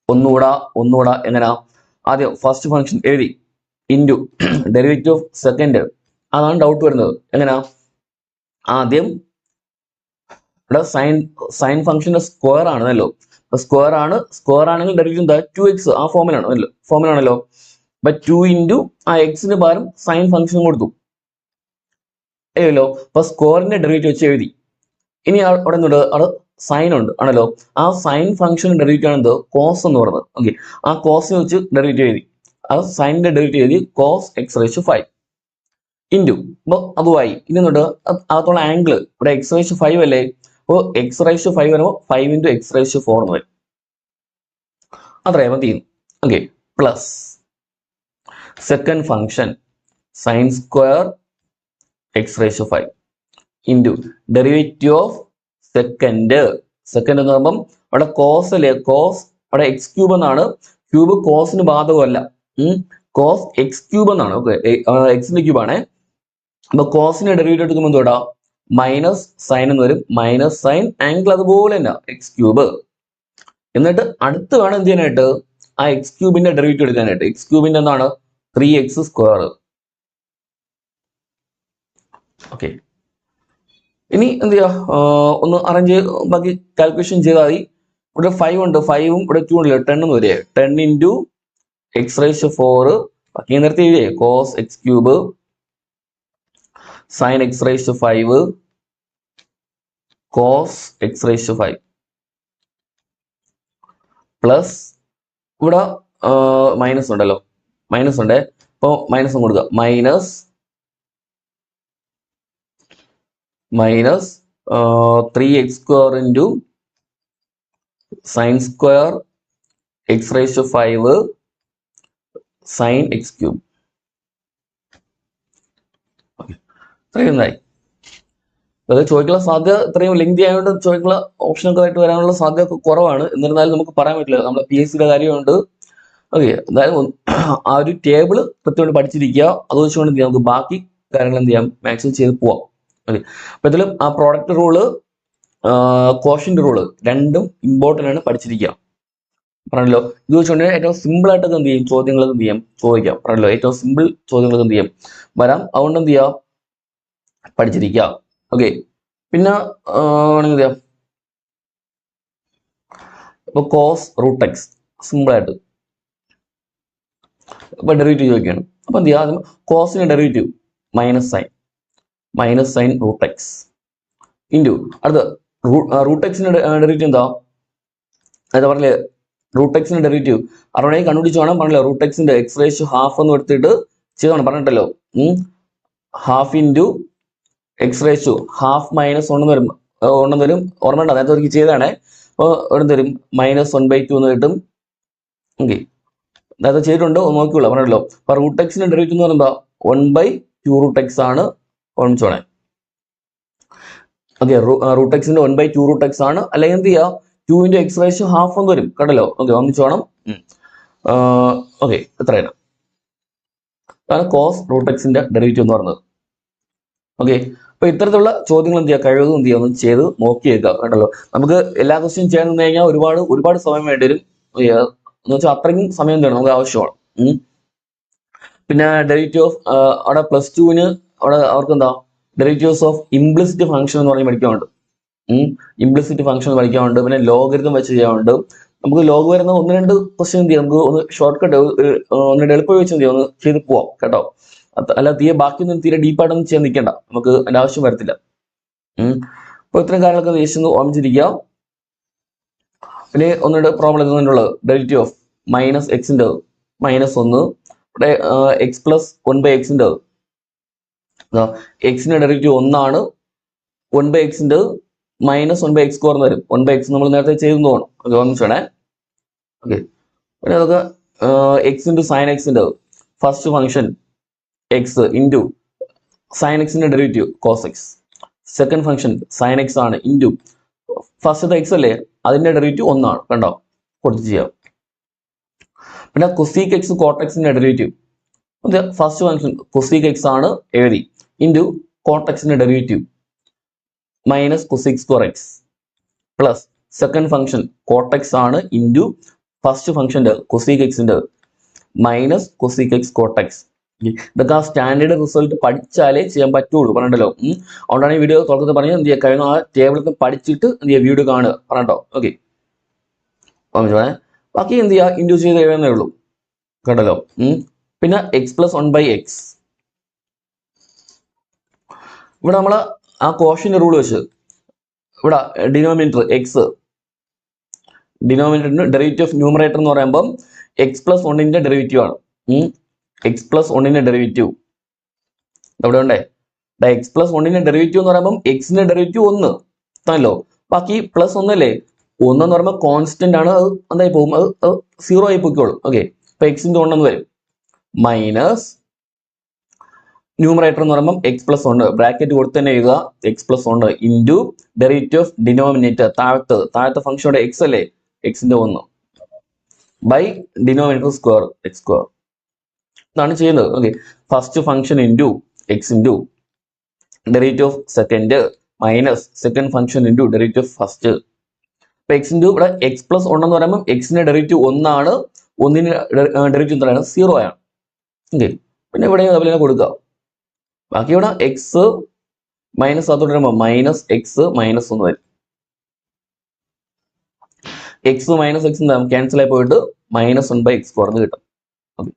ഒന്നുകൂടാ എങ്ങനാ, ആദ്യം ഫസ്റ്റ് ഫംഗ്ഷൻ എഴുതി, ഇൻറ്റു ഡെറിവേറ്റീവ് ഓഫ് സെക്കൻഡ്, അതാണ് ഡൗട്ട് വരുന്നത്. എങ്ങനാ, ആദ്യം ഇവിടെ സൈൻ ഫംഗ്ഷന്റെ സ്ക്വയർ ആണല്ലോ, സ്ക്വയർ ആണെങ്കിൽ ഡെറിവേറ്റീവ് എന്താ 2x, ആ ഫോമിലാണല്ലോ. അപ്പൊ 2 ഇൻറ്റു ആ എക്സിന് പകരം സൈൻ ഫംഗ്ഷൻ കൊടുത്തു അയ്യല്ലോ. അപ്പൊ സ്ക്വയറിന്റെ ഡെറിവേറ്റീവ് വെച്ച് എഴുതി. ഇനി അവിടെ നിന്നുണ്ട്, അവിടെ സൈൻ ഉണ്ട് ആണല്ലോ, ആ സൈൻ ഫംഗ്ഷൻ ഡെറിവേറ്റീവ് ആണ് എന്ത്, കോസ് എന്ന് പറയുന്നത്. ഓക്കെ, ആ കോസിനെ വെച്ച് ഡെറിവേറ്റീവ് എഴുതി, ആ സൈനിന്റെ ഡെറിവേറ്റീവ് എഴുതി, കോസ് എക്സ് റേസ് 5 ഇൻറ്റു, അപ്പൊ അതുമായി. ഇനി എന്തുണ്ട്, അകത്തുള്ള ആംഗിൾ ഇവിടെ എക്സ് റേസ് 5 അല്ലേ, അപ്പോൾ എക്സ് റേസ് 5 വരുമ്പോൾ 5 ഇൻറ്റു എക്സ് റേസ് 4 എന്ന് വരും. അത്രയും തീരുന്നു. Okay, plus second function sine square x raise 5 into derivative of second എന്ന് പറയുമ്പം അവിടെ കോസ് അല്ലേ, കോസ് അവിടെ എക്സ് ക്യൂബ് എന്നാണ്, ക്യൂബ് കോസിന് ബാധകമല്ല, കോസ് എക്സ് ക്യൂബ് എന്നാണ്. ഓക്കെ, എക്സിന്റെ ക്യൂബ് ആണ്. അപ്പൊ കോസിന്റെ ഡെറിവേറ്റീവ് എടുക്കുമ്പോൾ എന്തോടാ, മൈനസ് സൈൻ എന്ന് വരും, മൈനസ് സൈൻ ആംഗിൾ അതുപോലെ തന്നെ എക്സ് ക്യൂബ്. എന്നിട്ട് അടുത്ത് വേണം എന്ത് ചെയ്യാനായിട്ട്, ആ എക്സ് ക്യൂബിന്റെ ഡെറിവേറ്റീവ് എടുക്കാനായിട്ട്. എക്സ് ക്യൂബിന്റെ എന്താണ്, 3x സ്ക്വയർ. ഓക്കെ, ഇനി എന്ത് ചെയ്യാ, ഒന്ന് അറേഞ്ച് ബാക്കി കാൽക്കുലേഷൻ ചെയ്താൽ മതി. ഇവിടെ 5 ഉണ്ട്, 5ഉം ഇവിടെ 2 ഉണ്ടല്ലോ, 10 എന്ന് വരെ, 10 ഇൻറ്റു എക്സ് റേസ് 4, ബാക്കി നേരത്തെ എഴുതിയേ, cos x cube sine x raise 5 cos x raise 5 plus ഇവിടെ മൈനസ് ഉണ്ടല്ലോ, മൈനസ് ഉണ്ട്, അപ്പൊ മൈനസ് കൊടുക്കുക, minus 3x square into sine square x raise 5 sine x cube. ഇത്രയും എന്തായി, അത് ചോദിക്കാനുള്ള സാധ്യത ഇത്രയും ലെങ്തി ആയതുകൊണ്ട് ചോദിക്കാനുള്ള ഓപ്ഷനൊക്കെ ആയിട്ട് വരാനുള്ള സാധ്യത ഒക്കെ കുറവാണ്. എന്നിരുന്നാലും നമുക്ക് പറയാൻ പറ്റില്ല, നമ്മുടെ PSCയുടെ കാര്യമുണ്ട്. ഓക്കെ, എന്തായാലും ആ ഒരു ടേബിൾ കൃത്യമായിട്ട് പഠിച്ചിരിക്കുക, അത് വെച്ചുകൊണ്ട് നമുക്ക് ബാക്കി കാര്യങ്ങൾ എന്ത് ചെയ്യാം, മാക്സിമം ചെയ്ത് പോവാം. ഓക്കെ, അപ്പൊ ഇതിലും ആ പ്രോഡക്റ്റ് റൂള്, കോഷ്യന്റ് റൂള് രണ്ടും ഇമ്പോർട്ടൻ്റ് ആണ്, പഠിച്ചിരിക്കുക. പറഞ്ഞല്ലോ, ഇത് വെച്ചുകൊണ്ട് ഏറ്റവും സിമ്പിൾ ആയിട്ടൊക്കെ എന്ത് ചെയ്യും, ചോദ്യങ്ങളൊക്കെ എന്ത് ചെയ്യാം, ചോദിക്കാം. പറഞ്ഞല്ലോ, ഏറ്റവും സിമ്പിൾ ചോദ്യങ്ങളൊക്കെ എന്ത് ചെയ്യാം, വരാം. അതുകൊണ്ട് എന്ത് ചെയ്യാം, പഠിച്ചിരിക്കുക. ഓക്കെ, പിന്നെ വേണമെങ്കിൽ എന്ത് ചെയ്യാം, ഇപ്പൊ കോസ് റൂട്ട് എക്സ് സിമ്പിൾ ആയിട്ട് ഇപ്പൊ ഡെറിവേറ്റീവ് ചോദിക്കുകയാണ്. അപ്പൊ എന്ത് ചെയ്യാം, കോസിന്റെ derivative minus sine root x into അടുത്ത് റൂട്ട് എക്സിന്റെ ഡെറിവേറ്റീവ് എന്താ, അതാ പറഞ്ഞില്ലേ, റൂട്ട് എക്സിന്റെ ഡെറിവേറ്റീവ് അവിടെ കണ്ടുപിടിച്ച് വേണം. പറഞ്ഞല്ലോ, റൂട്ട് എക്സിന്റെ എക്സ് റേസ് ഹാഫ് എന്ന് എടുത്തിട്ട് ചെയ്തോണം, പറഞ്ഞിട്ടല്ലോ. Half into x raise half minus 1 വരും, ഓർമ്മയുണ്ടോ, നേരത്തെ ഒരിക്കൽ ചെയ്തതാണ്. അപ്പോൾ ഇവിടെ തരും -1/2 എന്ന് കിട്ടും. ഓക്കെ, നേരത്തെ ചെയ്തിട്ടുണ്ട്, നോക്കിയുള്ളൂ, പറഞ്ഞല്ലോ. അപ്പൊ റൂട്ട് എക്സിന്റെ ഡെറിവേറ്റീവ് എന്ന് പറയുമ്പോൾ 1/2 റൂട്ട് എക്സ് ആണ് ഓർമ്മിച്ചോണേ. ഓക്കെ, റൂട്ട് എക്സിന്റെ 1/2 റൂട്ട് എക്സ് ആണ്, അല്ലെങ്കിൽ എന്ത് ചെയ്യുക, 2 ഇൻറ്റു എക്സ് റേസ് ഹാഫ് എന്ന് വരും കേട്ടല്ലോ. ഓക്കെ, ഓർമ്മിച്ചോണം. ഓക്കെ, എത്രയാണ് അതാണ് കോസ് റൂട്ട് എക്സിന്റെ ഡെറിവേറ്റീവ് എന്ന് പറയുന്നത്. ഓക്കെ, അപ്പൊ ഇത്തരത്തിലുള്ള ചോദ്യങ്ങൾ എന്ത് ചെയ്യുക, കഴിവതും എന്ത് ചെയ്യുക, ഒന്ന് ചെയ്ത് നോക്കിയേക്കുക കേട്ടല്ലോ. നമുക്ക് എല്ലാ ക്വസ്റ്റ്യൻ ചെയ്യാൻ നിന്ന് കഴിഞ്ഞാൽ ഒരുപാട് സമയം വേണ്ടി വരും. എന്ന് വെച്ചാൽ അത്രയും സമയം തരണം നമുക്ക് ആവശ്യമാണ്. പിന്നെ ഡെറിവേറ്റീവ് ഓഫ് അവിടെ +2 അവിടെ അവർക്ക് എന്താ ഡെറിവേറ്റീവ്സ് ഓഫ് ഇംപ്ലിസിറ്റ് ഫംഗ്ഷൻ എന്ന് പറഞ്ഞ് പഠിക്കാറുണ്ട്. ഇംപ്ലിസിറ്റ് ഫംഗ്ഷൻ പഠിക്കാറുണ്ട്. പിന്നെ ലോഗരിതം വെച്ച് ചെയ്യാറുണ്ട്. നമുക്ക് ലോഗ് വരുന്ന 1-2 ക്വസ്റ്റ്യൻ എന്ത് ചെയ്യാം, നമുക്ക് ഒന്ന് ഷോർട്ട് കട്ട് ഒന്ന് എളുപ്പം വെച്ച് എന്ത് ചെയ്യാം, ഒന്ന് ചെയ്ത് പോവാം കേട്ടോ. അല്ല ബാക്കിയൊന്നും തീരെ ഡീപ്പായിട്ടൊന്നും ചെയ്യാൻ നിൽക്കണ്ട, നമുക്ക് അതിന്റെ ആവശ്യം വരത്തില്ല. അപ്പൊ ഇത്തരം കാര്യങ്ങളൊക്കെ ജസ്റ്റ് ഓർമ്മിച്ചിരിക്കുക. പിന്നെ ഒന്നുകൂടെ പ്രോബ്ലം എന്നുള്ളത് ഡെറിവേറ്റീവ് ഓഫ് മൈനസ് എക്സിന്റെ -1, ഇവിടെ എക്സ് പ്ലസ് 1/x എക്സിന്റെ ഡെറിവേറ്റീവ് 1 ആണ്. 1/x -1/x² എന്ന് വരും. 1/x നമ്മൾ നേരത്തെ ചെയ്തെന്ന് തോന്നും, അത് ഓർമ്മിച്ചോണേ. ഓക്കെ, പിന്നെ അതൊക്കെ എക്സ് ഇൻറ്റു സൈൻ എക്സിന്റെ first function x into sine എക്സിന്റെ derivative cos x. Second function sine x ആണ് ഇൻറ്റു ഫസ്റ്റത്തെ എക്സ് അല്ലേ, അതിന്റെ ഡെറിവേറ്റീവ് 1 ആണ്. കണ്ടോ, കൊടുത്ത് ചെയ്യാം. പിന്നെ കൊസീക് എക്സ് കോട്ടെക്സിന്റെ derivative first function cosec x ആണ് എഴുതി ഇൻറ്റു കോട്ടെക്സിന്റെ ഡെറിവേറ്റീവ് മൈനസ് കൊസീക്²x പ്ലസ് സെക്കൻഡ് ഫംഗ്ഷൻ കോട്ടെക്സ് ആണ് ഇൻറ്റു ഫസ്റ്റ് ഫംഗ്ഷന്റെ കൊസീക് എക്സിന്റെ മൈനസ് കൊസീക് എക്സ് കോട്ടെക്സ്. ഇതൊക്കെ ആ സ്റ്റാൻഡേർഡ് റിസൾട്ട് പഠിച്ചാലേ ചെയ്യാൻ പറ്റുള്ളൂ, പറഞ്ഞല്ലോ. അതുകൊണ്ടാണ് ഈ വീഡിയോ തുടക്കത്തിൽ പറഞ്ഞത് എന്ത് ചെയ്യുക, കഴിഞ്ഞ ആ ടേബിളൊക്കെ പഠിച്ചിട്ട് എന്ത് ചെയ്യുക, വീഡിയോ കാണുക, പറഞ്ഞോ. ഓക്കെ, ബാക്കി എന്ത് ചെയ്യുക, ഇൻഡ്യൂസ് ചെയ്ത് എഴുതുന്നേ ഉള്ളൂ, കേട്ടല്ലോ. പിന്നെ എക്സ് പ്ലസ് 1/x ഇവിടെ നമ്മൾ ആ കോഷ്യന്റ് റൂൾ വെച്ച് ഇവിടെ ഡിനോമിനേറ്റർ എക്സ്, ഡിനോമിനേറ്ററിന് ഡെറിവേറ്റീവ് ഓഫ് ന്യൂമറേറ്റർ എന്ന് പറയുമ്പോൾ എക്സ് പ്ലസ് 1ന്റെ ഡെറിവേറ്റീവ് ആണ്. എക്സ് പ്ലസ് 1ന്റെ ഡെറിവേറ്റീവ് ഇവിടെ ഉണ്ടേ. എക്സ് പ്ലസ് 1ന്റെ ഡെറിവേറ്റീവ് എന്ന് പറയുമ്പോൾ എക്സിന്റെ ഡെറിവേറ്റീവ് 1 ആണല്ലോ, ബാക്കി പ്ലസ് 1 അല്ലേ. 1 എന്ന് പറയുമ്പോൾ കോൺസ്റ്റന്റ് ആണ്, അത് എന്തായി പോകും, അത് 0 ആയി പോയിക്കോളും. ഓക്കെ, ഇപ്പൊ എക്സിന്റെ 1 എന്ന് വരും മൈനസ് ന്യൂമറേറ്റർ എന്ന് പറയുമ്പോൾ എക്സ് പ്ലസ് 1 ബ്രാക്കറ്റ് കൊടുത്ത് തന്നെ എഴുതുക, X plus 1 into derivative of denominator താഴത്തെ ഫംഗ്ഷനുടെ എക്സ് അല്ലേ, എക്സിന്റെ 1 ബൈ ഡിനോമിനേറ്റർ സ്ക്വയർ x². ഇതാണ് ചെയ്യുന്നത്. Okay, first function into X into derivative of second minus second function into derivative of first. ഇപ്പൊ എക്സ് ഇൻറ്റു ഇവിടെ എക്സ് പ്ലസ് 1 എന്ന് പറയുമ്പോൾ എക്സിന്റെ ഡെറിവേറ്റീവ് 1 ആണ്, 1ന്റെ ഡെറിവേറ്റീവ് എന്താണ് 0 ആണ്. ഓക്കെ, പിന്നെ ഇവിടെ അതുപോലെ കൊടുക്കുക. ബാക്കി ഇവിടെ എക്സ് മൈനസ് അതോടെ വരുമ്പോൾ മൈനസ് എക്സ് മൈനസ് 1 വരും. എക്സ് മൈനസ് എക്സ് ക്യാൻസൽ ആയി പോയിട്ട് -1/x² കിട്ടും. ഓക്കെ,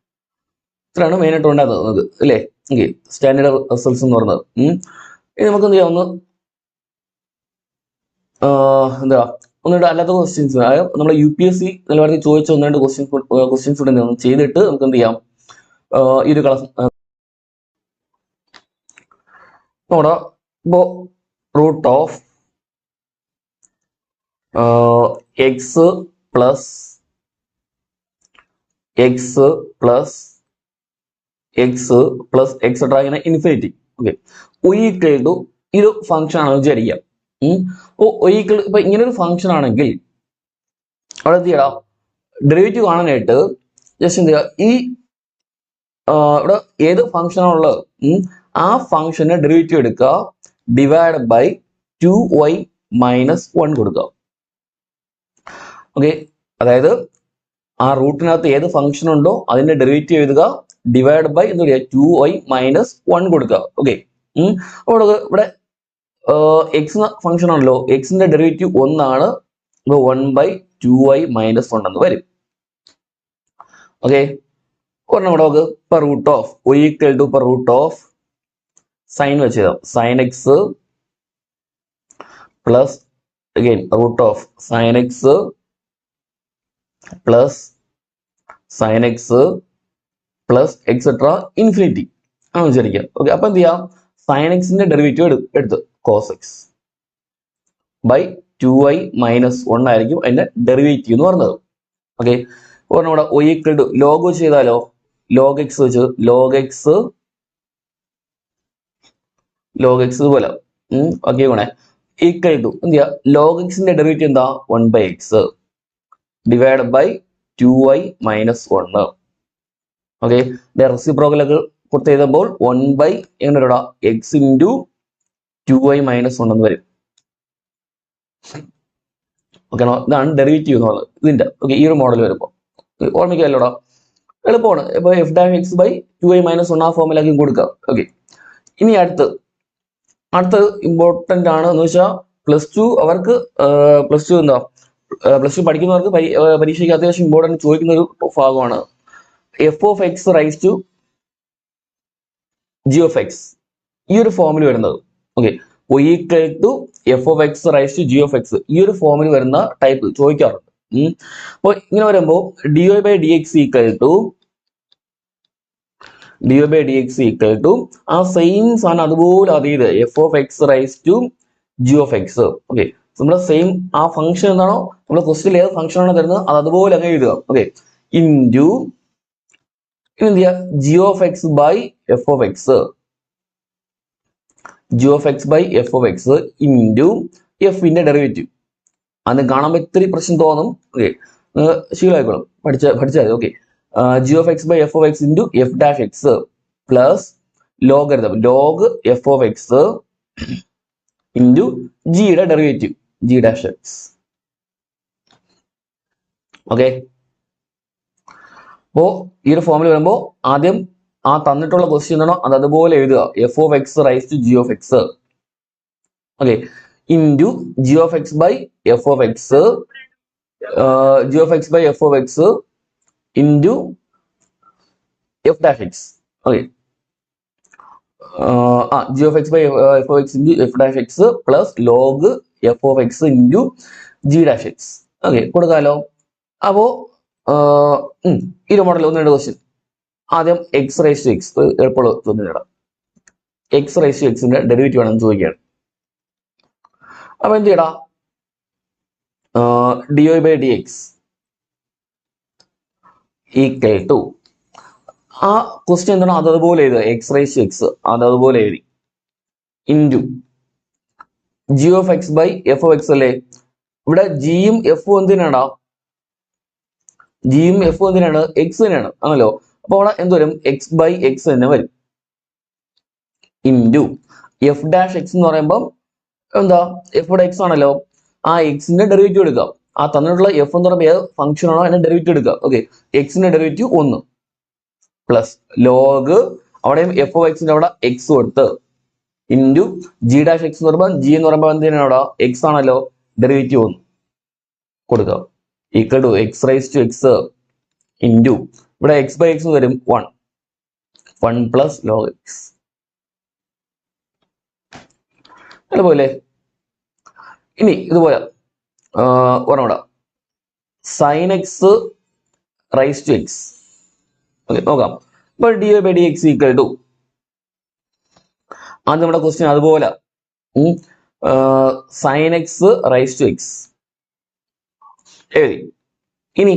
ഇത്രയാണ് മെയിൻ ആയിട്ട് ഉണ്ടാകുന്നത് അല്ലേ. ഓക്കെ, സ്റ്റാൻഡേർഡ് റിസൾട്ട്സ് എന്ന് പറയുന്നത്. ഇനി നമുക്ക് എന്ത് ചെയ്യാം, ഒന്നുകൂടെ അല്ലാത്ത ക്വസ്റ്റ്യൻസ്, അതായത് നമ്മുടെ UPSC നിലവാരത്തിൽ ചോദിച്ച 1-2 ക്വസ്റ്റ്യൻസ് കൂടെ ചെയ്തിട്ട് നമുക്ക് എന്ത് ചെയ്യാം, ഈ ഒരു ക്ലാസ് നമ്മുടെ root of x plus etcetera ഇങ്ങനെ ഇൻഫിനിറ്റി. ഓക്കെ, ഈക്വൽ ടു ഇത് ഫംഗ്ഷൻ ആണ് വിചാരിക്കാം. ഈക്വൽ ഇപ്പൊ ഇങ്ങനെ ഒരു ഫംഗ്ഷൻ ആണെങ്കിൽ അവിടെ എന്ത് ചെയ്യണം, ഡെറിവേറ്റീവ് കാണാനായിട്ട് ജസ്റ്റ് എന്ത് ചെയ്യുക, ഈ ഇവിടെ ഏത് ഫംഗ്ഷൻ ആണുള്ളത് ആ ഫംഗ്ഷന്റെ ഡെറിവേറ്റീവ് എടുക്കുക, ഡിവൈഡ് ബൈ 2y - 1 കൊടുക്കുക. ഓക്കെ, അതായത് ആ റൂട്ടിനകത്ത് ഏത് ഫംഗ്ഷൻ ഉണ്ടോ അതിന്റെ ഡെറിവേറ്റീവ് എഴുതുക, ഡിവൈഡ് ബൈ എന്താ പറയുക 2y - 1 കൊടുക്കുക. ഓക്കെ, അപ്പോൾ ഇവിടെ എക്സ് ഫംഗ്ഷൻ ആണല്ലോ, എക്സിന്റെ ഡെറിവേറ്റീവ് 1 ആണ്, 1/2y - 1 എന്ന് വരും. ഓക്കെ, ഒരെണ്ണം കൂടെ നമുക്ക് ഇപ്പൊ റൂട്ട് ഓഫ് ഈക്വൽ ടു ഇപ്പൊ റൂട്ട് ഓഫ് സൈൻ വെച്ച് ചെയ്താൽ sine x plus again root of sine x plus sine x plus etcetera infinity ആണ് വിചാരിക്കുക. ഓക്കെ, അപ്പൊ എന്ത് ചെയ്യാം, സൈൻ എക്സിന്റെ ഡെറിവേറ്റീവ് എടുത്ത് കോസ് എക്സ് ബൈ 2y - 1 ആയിരിക്കും അതിന്റെ ഡെറിവേറ്റീവ് എന്ന് പറഞ്ഞത്. ഓക്കെ, ഒരെണ്ണം കൂടെ ഈക്വൽ ടു ലോഗ് വെച്ച് ചെയ്താലോ, ലോഗ് എക്സ് വെച്ച് ലോഗ് എക്സ് പോലെ ഓക്കെ ഗുണേ ഈക്വൽ ടു എന്ത് ചെയ്യാ, ലോഗ് എക്സിന്റെ ഡെറിവേറ്റീവ് എന്താ 1/x divide by 2y - 1. Okay, റെസിപ്രോക്കലൊക്കെ കൊടുത്ത് എഴുതുമ്പോൾ 1 എങ്ങനെ വരൂടാ എക്സ് ഇൻറ്റു 2y - 1 എന്ന് വരും. ഓക്കെ, ഇതാണ് ഡെറിവേറ്റീവ് എന്ന് പറയുന്നത് ഇതിന്റെ. ഓക്കെ, ഈ ഒരു മോഡൽ വരുമ്പോൾ ഓർമ്മിക്കാമല്ലോടാ, എളുപ്പമാണ്. ഇപ്പൊ f'(2y - 1) ആ ഫോമിലാക്കി കൊടുക്കുക. ഓക്കെ, ഇനി അടുത്ത് ഇമ്പോർട്ടന്റ് ആണ് എന്ന് വെച്ചാൽ +2 അവർക്ക് +2 പഠിക്കുന്നവർക്ക് പരീക്ഷയ്ക്ക് അത്യാവശ്യം ഇമ്പോർട്ടന്റ് ചോദിക്കുന്ന ഒരു ഭാഗമാണ് f(x) raise to g of x ഈ ഒരു ഫോമിൽ വരുന്നത്. Okay, y equal to f of x raise to g of x ഈ ഒരു ഫോമിൽ വരുന്ന ടൈപ്പ് ചോദിക്കാറുണ്ട്. അപ്പോൾ ഇങ്ങനെ വരുമ്പോൾ d y by d x equal to ആ സെയിം സാധനം അതുപോലെ അത് ചെയ്ത് f of x raise to g of x. Okay, നമ്മുടെ സെയിം ആ ഫംഗ്ഷൻ എന്താണോ നമ്മുടെ ക്വസ്റ്റ്യൻ ഏത് ഫംഗ്ഷൻ ആണോ തരുന്നത് അത് അതുപോലെ അങ്ങ് എഴുതുക. ഓക്കെ, ഇൻറ്റു എന്ത് ചെയ്യുക, g of x by f of x, g of x by f of x into എഫിന്റെ ഡെറിവേറ്റീവ്. അത് കാണുമ്പോൾ ഇത്തിരി പ്രശ്നം തോന്നും. ഓക്കെ, ശീലമായിക്കോളും, പഠിച്ചാൽ. Okay, g of x by f of x into f dash x plus log f of x into ജിയുടെ derivative g dash x. Okay, അപ്പോ ഈ ഒരു ഫോമിൽ വരുമ്പോൾ ആദ്യം ആ തന്നിട്ടുള്ള ക്വസ്റ്റ്യൻ എന്താണോ അത് അതുപോലെ എഴുതുക, f of x raise to g of x. Okay, into g of x by f of x, g of x by f of x into f dash x. Okay, g of x by f of x into f dash x plus log f of x into g dash x. Okay, കൊടുക്കാലോ. അപ്പോ ഈ model ഒന്ന് രണ്ട് question. ആദ്യം X raise to x എളുപ്പമുള്ള തോന്നിയിടാം. X raise to എക്സിന്റെ derivative ആണെന്ന് ചോദിക്കുകയാണ്. അപ്പൊ എന്ത് ചെയ്യടാ, d y by d x equal to ആ ക്വസ്റ്റ്യൻ എന്താണോ അതതുപോലെ എഴുതുക, എക്സ് റൈസ് ടു എക്സ് അതതുപോലെ എഴുതി into g of x by f of x അല്ലേ. ഇവിടെ ജിയും എഫും എന്തിനാടാ, ജിയും എഫും എന്തിനാണ്, എക്സ് തന്നെയാണ് ആണല്ലോ. അപ്പൊ അവിടെ എന്തോരും എക്സ് ബൈ എക്സ് തന്നെ വരും ഇൻറ്റു എഫ് ഡാഷ് എക്സ് എന്ന് പറയുമ്പോൾ എന്താ, എഫ് ഇവിടെ എക്സ് ആണല്ലോ, ആ എക്സിന്റെ ഡെറിവേറ്റീവ് എടുക്കാം. ആ തന്നിട്ടുള്ള എഫ് എന്ന് പറയുമ്പോൾ ഏത് ഫംഗ്ഷൻ ആണോ അതിന്റെ ഡെറിവേറ്റീവ് എടുക്കുക. ഓക്കെ, എക്സിന്റെ ഡെറിവേറ്റീവ് 1 പ്ലസ് ലോഗ് അവിടെയും എഫ് ഓഫ് എക്സിന്റെ അവിടെ എക്സ് കൊടുത്ത് ഇൻറ്റു ജി ഡാഷ് എക്സ് എന്ന് പറയുമ്പോൾ ജി എന്ന് പറയുമ്പോൾ എന്തിനാണ് അവിടെ എക്സ് ആണല്ലോ, ഡെറിവേറ്റീവ് 1 കൊടുക്കുക equal to x raise to x into ഇവിടെ എക്സ് ബൈ എക്സ് വരും 1 പ്ലസ് ലോഗ് എക്സ്. അതുപോലെ ഇനി ഇതുപോലെ ഒരെണ്ണം sine x raise to x. Okay, നോക്കാം. ഇപ്പൊ d y by d x equal to അത് നമ്മുടെ ക്വസ്റ്റ്യൻ അതുപോലെ sine x raise to x എഴുതി. ഇനി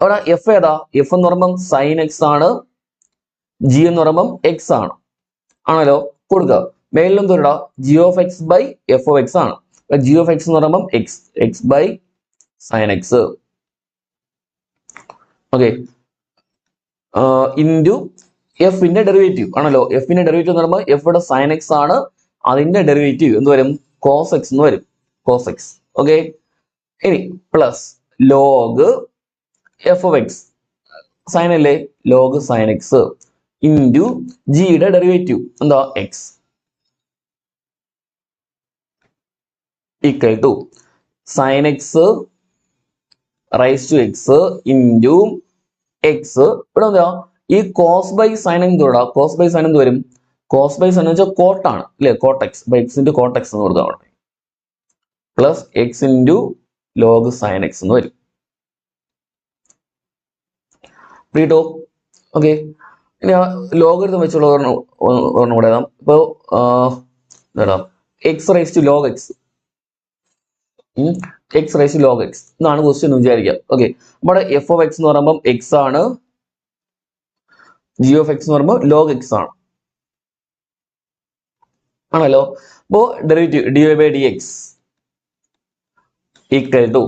അവിടെ എഫ് ഏതാ, എഫ് എന്ന് പറയുമ്പം സൈൻ എക്സ് ആണ്, ജി എന്ന് പറയുമ്പം എക്സ് ആണല്ലോ. കൊടുക്കുക മേലിലും തൊരിടാ g of x by f of x ആണ്. ജി ഓഫ് എക്സ് എന്ന് പറയുമ്പം x by sine x. Okay, into എഫിന്റെ ഡെറിവേറ്റീവ് ആണല്ലോ. എഫിന്റെ ഡെറിവേറ്റീവ് എന്ന് പറയുമ്പോൾ എഫ് ഇവിടെ സൈൻ എക്സ് ആണ്, അതിന്റെ ഡെറിവേറ്റീവ് എന്ത് വരും, കോസ് എക്സ് എന്ന് വരും, കോസ് എക്സ്. ഓക്കെ, ഇനി plus log f of x sine അല്ലേ, ലോഗ് സൈൻ എക്സ് ഇൻറ്റു ജിയുടെ ഡെറിവേറ്റീവ് എന്താ x equal to sine x raise to x into x. ഇവിടെ എന്താ ഈ കോസ് ബൈ സൈൻ എന്തോടാ, കോസ് ബൈ സൈൻ എന്ത് വരും, കോസ് ബൈ സൈൻ എന്ന് വെച്ചാൽ കോട്ടാണ് അല്ലെ, cot x by x into cot x എന്ന് കൊടുത്താൽ plus x into log sine x എന്ന് വരും. കേട്ടോ. ഓക്കെ, ഇനി ലോഗരിതം വെച്ചുള്ള ഒരെണ്ണം കൂടെ എഴുതാം. ഇപ്പൊ x raise to log x, x raise to log x എന്നാണ് ക്വസ്റ്റ്യൻ എന്ന് വിചാരിക്കാം. ഓക്കെ, നമ്മുടെ എഫ് ഓഫ് എക്സ് എന്ന് പറയുമ്പോൾ എക്സ് ആണ്, ജി ഓഫ് എക്സ് എന്ന് പറയുമ്പോൾ ലോഗ് എക്സ് ആണല്ലോ. അപ്പോ derivative d y by d x equal to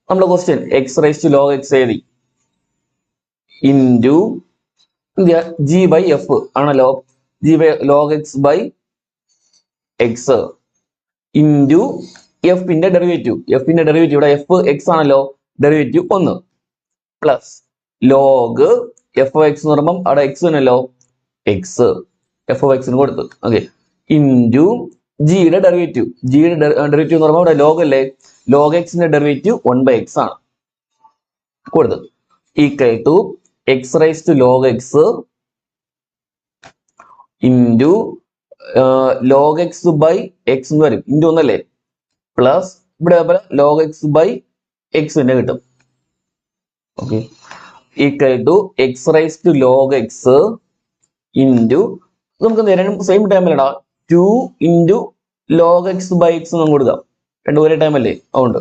നമ്മുടെ question x raise to log x എഴുതി ഇൻറ്റു ജി ബൈ എഫ് ആണല്ലോ, g by log x by x into എഫിന്റെ derivative, എഫിന്റെ derivative ഇവിടെ എഫ് എക്സ് ആണല്ലോ, derivative 1 plus log f o x എന്ന് പറയുമ്പോൾ അവിടെ എക്സ് തന്നെയല്ലോ, എക്സ് എഫ് ഓ എക്സിന് കൊടുത്ത്. ഓക്കെ, ഇൻറ്റു ജിയുടെ ഡെറിവേറ്റീവ്, ജിയുടെ ഡെറിവേറ്റീവ് എന്ന് പറയുമ്പോൾ ഇവിടെ ലോഗ് അല്ലേ, ലോഗ് എക്സിന്റെ ഡെറിവേറ്റീവ് 1/x ആണ് കൊടുത്തത് equal to x raise to log x into log x by x എന്ന് വരും, ഇൻറ്റു ഒന്നല്ലേ, പ്ലസ് ഇവിടെ അതുപോലെ ലോഗ് എക്സ് ബൈ എക്സ് തന്നെ കിട്ടും. Okay, equal to x raise to log x into നമുക്ക് നേരം സെയിം ടൈമിലടാ 2 into log x by x നമുക്ക് കൊടുക്കാം, രണ്ടും ഒരേ ടൈം അല്ലേ, അതുകൊണ്ട്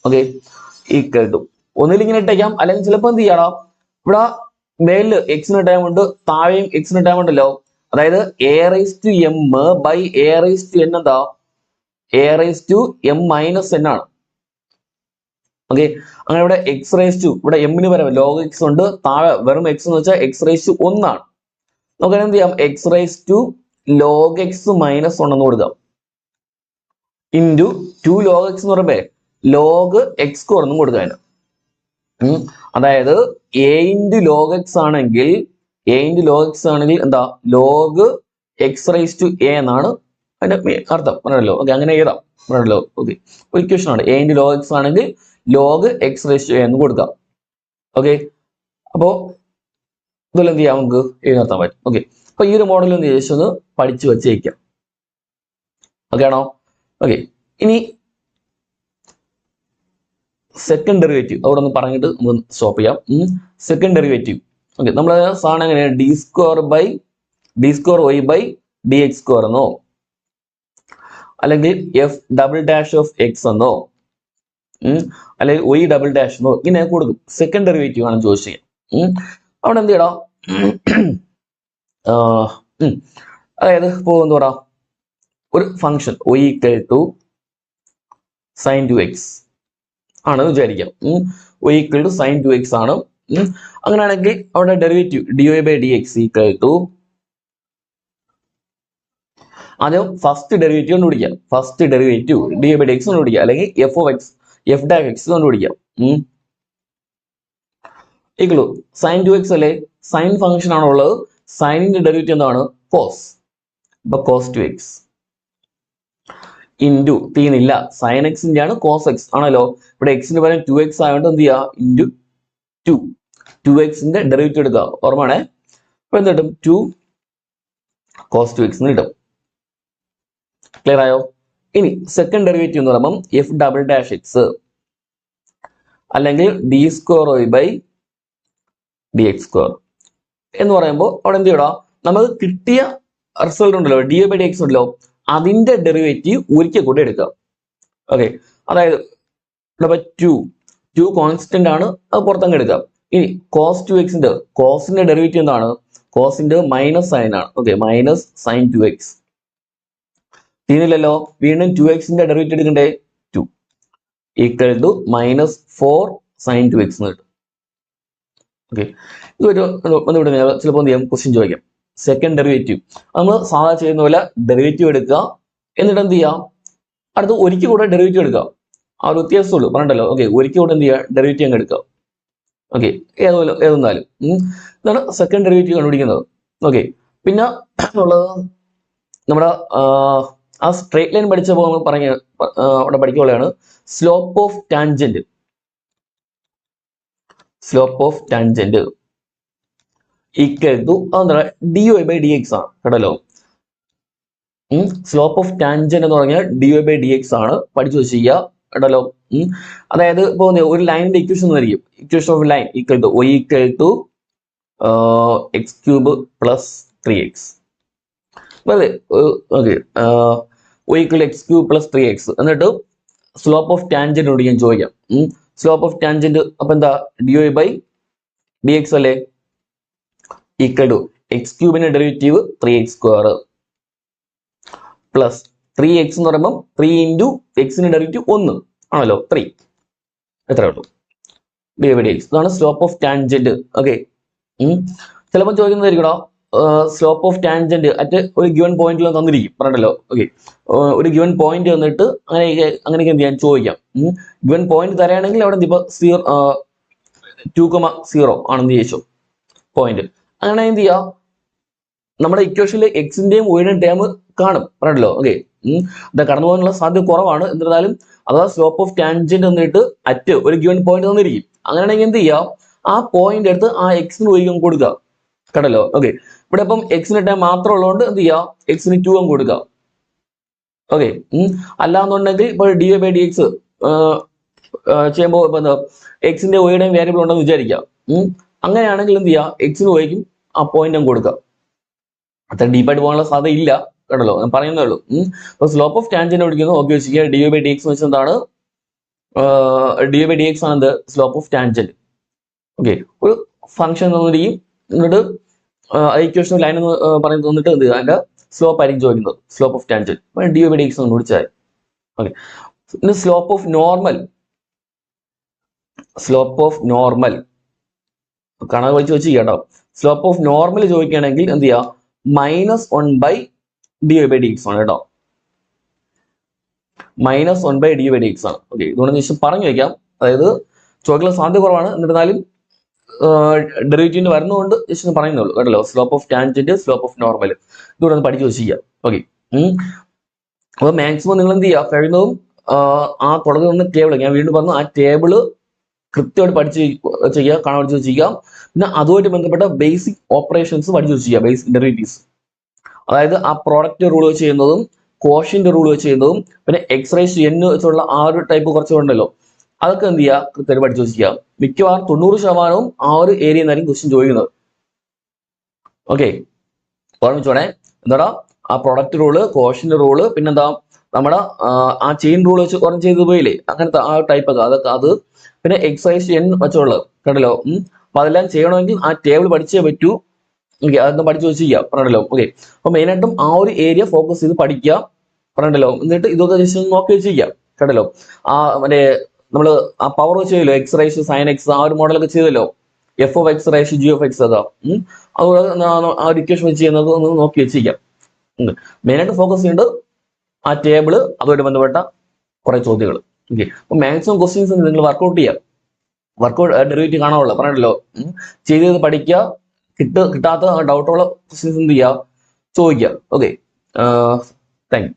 ഓക്കെ ഈക്വൽ ടു ഒന്നിൽ ഇങ്ങനെ ഇട്ടേക്കാം, അല്ലെങ്കിൽ ചിലപ്പോൾ എന്ത് ചെയ്യാടാ ഇവിടെ മേലില് എക്സിന് ടൈം ഉണ്ട് താഴെയും എക്സിന് ടൈം ഉണ്ടല്ലോ, അതായത് a raise to m by a raise to n എന്താ a raise to m minus n ആണ്. ഓക്കെ, അങ്ങനെ ഇവിടെ എക്സ് റൈസ് ടു ഇവിടെ എമ്മിന് വരെ ലോഗ് എക്സ് ഉണ്ട്, താഴെ വെറും എക്സ് എന്ന് വെച്ചാൽ എക്സ് റൈസ് ടു 1 ആണ്. നമുക്ക് എന്ത് ചെയ്യാം, x raise to log x minus 1 എന്ന് കൊടുക്കാം ഇൻറ്റു 2 ലോഗ് എക്സ് എന്ന് പറയുമ്പോ ലോഗ് എക്സ് സ്ക്വയർ എന്നും കൊടുക്കാൻ. അതായത് എ ഇൻറ്റു ലോഗ് എക്സ് ആണെങ്കിൽ എന്താ log x raise to a എന്നാണ് അതിന്റെ അർത്ഥം പറഞ്ഞല്ലോ. ഓക്കെ, അങ്ങനെ എഴുതാം പറഞ്ഞല്ലോ. ഓക്കെ, ഒരു ഇക്വേഷൻ ആണ്, എ ഇൻറ്റു ലോഗ് എക്സ് ആണെങ്കിൽ log x raise to a എന്ന് കൊടുക്കാം. ഓക്കെ, അപ്പോ ഇതെല്ലാം എന്ത് ചെയ്യാം, നമുക്ക് എഴുതാൻ പറ്റും. ഓക്കെ, അപ്പൊ ഈ ഒരു മോഡൽ ഒന്ന് ജസ്റ്റ് പഠിച്ചു വെച്ചേക്കാം. ഓക്കെ ആണോ? ഓക്കെ, ഇനി സെക്കൻഡ് ഡെറിവേറ്റീവ് അവിടെ ഒന്ന് പറഞ്ഞിട്ട് നമുക്ക് സ്റ്റോപ്പ് ചെയ്യാം. സെക്കൻഡ് ഡെറിവേറ്റീവ് ഓക്കെ, നമ്മളെ സാധനം എങ്ങനെയാണ് d square y by d x square എന്നോ അല്ലെങ്കിൽ f double dash of x എന്നോ അല്ലെങ്കിൽ വൈ ഡബിൾ ഡാഷ് എന്നോ ഇങ്ങനെ കൊടുക്കും. സെക്കൻഡ് ഡെറിവേറ്റീവ് ആണ് ചോദിച്ചു ചെയ്യാം. അവിടെ എന്ത് ചെയ്യടാ, അതായത് ഇപ്പോ എന്താ പറയാ ഒരു function y equal to sine two x ആണ് വിചാരിക്കാം. y equal to sine two x ആണ്. അങ്ങനെയാണെങ്കിൽ അവിടെ derivative d y by d x equal to ആദ്യം ഫസ്റ്റ് ഡെറിവേറ്റീവ് കണ്ടുപിടിക്കാം. First derivative d y by d x കണ്ടുപിടിക്കാം, അല്ലെങ്കിൽ f of x f dash x കണ്ടുപിടിക്കാം. Equal to sine two x അല്ലേ, sine function ആണുള്ളത്, സൈനിന്റെ ഡെറിവേറ്റീവ് എന്താണ് cos, ഇപ്പൊ കോസ് ടു എക്സ് ഇൻറ്റു തീനില്ല സൈൻ എക്സിന്റെ ആണ് കോസ് എക്സ് ആണല്ലോ, ഇവിടെ എക്സിന് പകരം 2x ആയതുകൊണ്ട് എന്ത് ചെയ്യാ ഇൻറ്റു 2x ഡെറിവേറ്റീവ് എടുക്കുക, ഓർമ്മയാണേ. അപ്പൊ എന്ത് കിട്ടും 2 കോസ് 2x എന്ന് കിട്ടും. ക്ലിയർ ആയോ? ഇനി സെക്കൻഡ് ഡെറിവേറ്റീവ് എന്ന് പറയുമ്പോൾ എഫ് ഡബിൾ ഡാഷ് എക്സ് അല്ലെങ്കിൽ d square y by d x square എന്ന് പറയുമ്പോൾ അവിടെ എന്ത് ചെയ്യടാ, നമുക്ക് കിട്ടിയ റിസൾട്ട് ഉണ്ടല്ലോ d y by d x ഉണ്ടല്ലോ, അതിന്റെ ഡെറിവേറ്റീവ് ഒരിക്കൽ കൂടെ എടുക്കാം. ഓക്കെ, അതായത് ഇവിടെ 2 കോൺസ്റ്റന്റ് ആണ്, അത് പുറത്തങ്ങ് എടുക്കാം. ഇനി കോസ് 2x കോസിന്റെ ഡെറിവേറ്റീവ് എന്താണ്, കോസിന്റെ മൈനസ് സൈൻ ആണ്. ഓക്കെ, മൈനസ് സൈൻ 2x തീർന്നില്ലല്ലോ, വീണ്ടും 2x ഡെറിവേറ്റീവ് എടുക്കണ്ടേ, 2 equal to minus 4 sign 2x എന്ന് കിട്ടും. ഓക്കെ, ഇതൊരു ചിലപ്പോൾ എന്ത് ചെയ്യാം, ക്വസ്റ്റ്യൻ ചോദിക്കാം. സെക്കൻഡ് ഡെറിവേറ്റീവ് നമ്മൾ സാധാരണ ചെയ്യുന്ന പോലെ ഡെറിവേറ്റീവ് എടുക്കുക, എന്നിട്ട് എന്ത് ചെയ്യാം, അടുത്ത് ഒരിക്കൽ കൂടെ ഡെറിവേറ്റീവ് എടുക്കുക. ആ ഒരു വ്യത്യാസമുള്ളൂ പറഞ്ഞല്ലോ. ഓക്കെ, ഒരിക്കൽ കൂടെ എന്ത് ചെയ്യുക, ഡെറിവേറ്റീവ് അങ്ങ് എടുക്കുക. ഓക്കെ, ഏതൊന്നാലും ഇതാണ് സെക്കൻഡ് ഡെറിവേറ്റീവ് കണ്ടുപിടിക്കുന്നത്. ഓക്കെ, പിന്നെ ഉള്ളത് നമ്മുടെ ആ സ്ട്രേറ്റ് ലൈൻ പഠിച്ചപ്പോൾ നമ്മൾ അവിടെ പഠിക്കുകയാണ് slope of tangent. Slope of tangent equal to അതെന്താ d y by d x ആണ് കേട്ടല്ലോ. സ്ലോപ്പ് ഓഫ് ടാൻജന്റ് എന്ന് പറഞ്ഞാൽ d y by d x ആണ്, പഠിച്ചു വെച്ചിരിക്കുക കേട്ടല്ലോ. അതായത് ഇപ്പൊ ഒരു ലൈനിന്റെ ഇക്വേഷൻ ആയിരിക്കും, equation of line equal to y equal to x cube plus 3x. അതെ, okay, y equal x cube plus 3x എന്നിട്ട് സ്ലോപ്പ് ഓഫ് ടാൻജന്റ് കൂടി ഞാൻ ചോദിക്കാം. സ്ലോപ്പ് ഓഫ് ടാൻജന്റ് അപ്പൊ എന്താ d y by d x അല്ലേ, equal to x ക്യൂബിന്റെ derivative 3x square plus 3x എന്ന് പറയുമ്പോൾ 3 ഇൻറ്റു എക്സിന്റെ ഡെറിവേറ്റീവ് 1 ആണല്ലോ, 3 എത്ര കിട്ടും d y by d x. ഇതാണ് സ്ലോപ്പ് ഓഫ് ടാൻജന്റ്. ഓക്കെ, ചിലപ്പോൾ ചോദിക്കുന്നതായിരിക്കണോ സ്ലോപ്പ് ഓഫ് ടാൻജന്റ് അറ്റ് ഒരു ഗിവൺ പോയിന്റിൽ തന്നിരിക്കും പറഞ്ഞല്ലോ. ഓക്കെ, ഒരു ഗിവൺ പോയിന്റ് തന്നിട്ട് അങ്ങനെയൊക്കെ എന്ത് ചെയ്യാൻ ചോദിക്കാം. ഗിവൺ പോയിന്റ് തരാണെങ്കിൽ അവിടെ ഇപ്പൊ 2,0 ആണെന്ന് ചോദിച്ചോ പോയിന്റ്. അങ്ങനെ എന്ത് ചെയ്യാം, നമ്മുടെ ഇക്വേഷനിൽ എക്സിന്റെയും വൈയുടെയും ടേം കാണും പറഞ്ഞല്ലോ. ഓക്കെ, ഇത് കടന്നു പോകാനുള്ള സാധ്യത കുറവാണ്, എന്നിരുന്നാലും അഥവാ സ്ലോപ്പ് ഓഫ് ടാൻജന്റ് എന്നിട്ട് അറ്റ് ഒരു ഗിവൺ പോയിന്റ് തന്നിരിക്കും. അങ്ങനെയാണെങ്കിൽ എന്ത് ചെയ്യാം, ആ പോയിന്റ് എടുത്ത് ആ എക്സിന് വൈക്കും കൊടുക്കുക കേട്ടല്ലോ. ഓക്കെ, ഇവിടെ ഇപ്പം എക്സിന് ടൈം മാത്രം ഉള്ളതുകൊണ്ട് എന്ത് ചെയ്യുക, എക്സിന് 2 അങ്ങ് കൊടുക്കുക. ഓക്കെ. അല്ലാന്നുണ്ടെങ്കിൽ ഇപ്പോൾ d y by d x ചെയ്യുമ്പോൾ ഇപ്പൊ എന്താ എക്സിന്റെ ഒയുടെയും വേരിയബിൾ ഉണ്ടെന്ന് വിചാരിക്കാം. അങ്ങനെയാണെങ്കിൽ എന്ത് ചെയ്യുക, എക്സിന് ഒയ്ക്കും ആ പോയിന്റ് അങ്ങ് കൊടുക്കുക. അത്ര ഡീപ്പായിട്ട് പോകാനുള്ള സാധ്യത ഇല്ല കേട്ടല്ലോ, ഞാൻ പറയുന്നേ ഉള്ളൂ. അപ്പൊ സ്ലോപ്പ് ഓഫ് ടാൻജന്റ് പഠിക്കുന്നത് നോക്കി വെച്ചിരിക്കുക. D y by d x വെച്ച് എന്താണ്, d y by d x ആണ് എന്ത്, സ്ലോപ്പ് ഓഫ് ടാൻജന്റ്. ഓക്കെ. ഒരു ഫംഗ്ഷൻ തന്നിരിക്കും, എന്നിട്ട് ഇക്വേഷൻ ലൈൻ എന്ന് പറയുന്നത് തന്നിട്ട് എന്ത് അതിന്റെ സ്ലോപ്പ് ആയിരിക്കും ചോദിക്കുന്നത്, slope of tangent. D y by d x എന്ന് വിളിച്ചാൽ. ഓക്കെ. പിന്നെ slope of normal, slope of normal കണക്ക് വെച്ച് വെച്ച് കേട്ടോ. സ്ലോപ്പ് ഓഫ് നോർമൽ ചോദിക്കുകയാണെങ്കിൽ എന്ത് ചെയ്യുക, -1 d y by d x ആണ് കേട്ടോ. -1 ഡി വൈ ഡി എക്സ് ആണ്. ഓക്കെ. ഇതുകൊണ്ട് ശേഷം പറഞ്ഞു വയ്ക്കാം, അതായത് ചോദിക്കാനുള്ള സാധ്യത കുറവാണ്, എന്നിരുന്നാലും ഡെറിവേറ്റീവിന് വരുന്നതുകൊണ്ട് ജസ്റ്റ് പറയുന്നുള്ളൂ കേട്ടല്ലോ. Slope of tangent, slope of normal, ഇതുകൊണ്ട് ഒന്ന് പഠിച്ചു വെച്ചിരിക്കുക. ഓക്കെ. അപ്പൊ മാക്സിമം നിങ്ങൾ എന്ത് ചെയ്യുക, കഴിയുന്നതും ആ തുടങ്ങുന്ന ടേബിൾ, ഞാൻ വീണ്ടും പറഞ്ഞു, ആ ടേബിള് കൃത്യമായിട്ട് പഠിച്ച് ചെയ്യുക, കാണാൻ പഠിച്ചു വെച്ചിരിക്കുക. പിന്നെ അതുമായിട്ട് ബന്ധപ്പെട്ട ബേസിക് ഓപ്പറേഷൻസ് പഠിച്ചു വെച്ചിരിക്കുക, ബേസിക് ഡെറിവേറ്റീവ്സ്. അതായത് ആ പ്രോഡക്റ്റ് റൂൾ വെച്ച് ചെയ്യുന്നതും കോഷ്യന്റ് റൂൾ വെച്ച് ചെയ്യുന്നതും പിന്നെ എക്സ് റൈസ് ടു എൻ വെച്ചുള്ള ആ ഒരു ടൈപ്പ് കുറച്ചുണ്ടല്ലോ, അതൊക്കെ എന്ത് ചെയ്യുക, കൃത്യമായിട്ട് പഠിച്ചു വെച്ചിരിക്കുക. മിക്കവാറും 90% ആ ഒരു ഏരിയ എന്നായിരിക്കും ക്വസ്റ്റ്യൻ ചോദിക്കുന്നത്. ഓക്കെ. ഓർമ്മിച്ചോണേ, എന്താടാ ആ പ്രൊഡക്റ്റ് റൂള്, കോഷ്യന്റ് റൂള്, പിന്നെന്താ നമ്മുടെ ആ ചെയിൻ റൂൾ വെച്ച് കുറഞ്ഞ് ചെയ്ത് പോയില്ലേ, അങ്ങനത്തെ ആ ടൈപ്പ് ഒക്കെ, അതൊക്കെ അത് പിന്നെ എക്സ് റൈസ് ടു എൻ വെച്ചുള്ളത് കേട്ടല്ലോ. അപ്പൊ അതെല്ലാം ചെയ്യണമെങ്കിൽ ആ ടേബിൾ പഠിച്ചേ പറ്റൂ. ഓക്കെ. അതൊന്നും പഠിച്ചു വെച്ചിരിക്കുക പറഞ്ഞല്ലോ. ഓക്കെ. അപ്പൊ മെയിനായിട്ടും ആ ഒരു ഏരിയ ഫോക്കസ് ചെയ്ത് പഠിക്കുക പറഞ്ഞല്ലോ. എന്നിട്ട് ഇതൊക്കെ ജസ്റ്റ് നോക്കി വെച്ചിരിക്കുക കേട്ടല്ലോ. ആ മറ്റേ നമ്മള് ആ പവർ വെച്ച് ചെയ്തല്ലോ, എക്സ് റൈസ് സൈൻ എക്സ്, ആ ഒരു മോഡലൊക്കെ ചെയ്തല്ലോ, f of x raise g of x, അതാ അതുപോലെ ആ ഒരു ഇക്വേഷൻ വെച്ച് ചെയ്യുന്നത് ഒന്ന് നോക്കി വെച്ചിരിക്കാം. മെയിനായിട്ട് ഫോക്കസ് ചെയ്യേണ്ടത് ആ ടേബിള്, അതുമായിട്ട് ബന്ധപ്പെട്ട കുറെ ചോദ്യങ്ങൾ. ഓക്കെ. അപ്പൊ മാക്സിമം ക്വസ്റ്റ്യൻസ് നിങ്ങൾ വർക്ക്ഔട്ട് ചെയ്യാം, വർക്ക്ഔട്ട് ഡെറിവേറ്റീവ് കാണാനുള്ള പറഞ്ഞല്ലോ. ചെയ്ത് പഠിക്കുക, കിട്ടാത്ത ഡൗട്ടുള്ള ക്വസ്റ്റ്യൻസ് എന്ത് ചെയ്യുക, ചോദിക്കുക. ഓക്കെ. Thank you.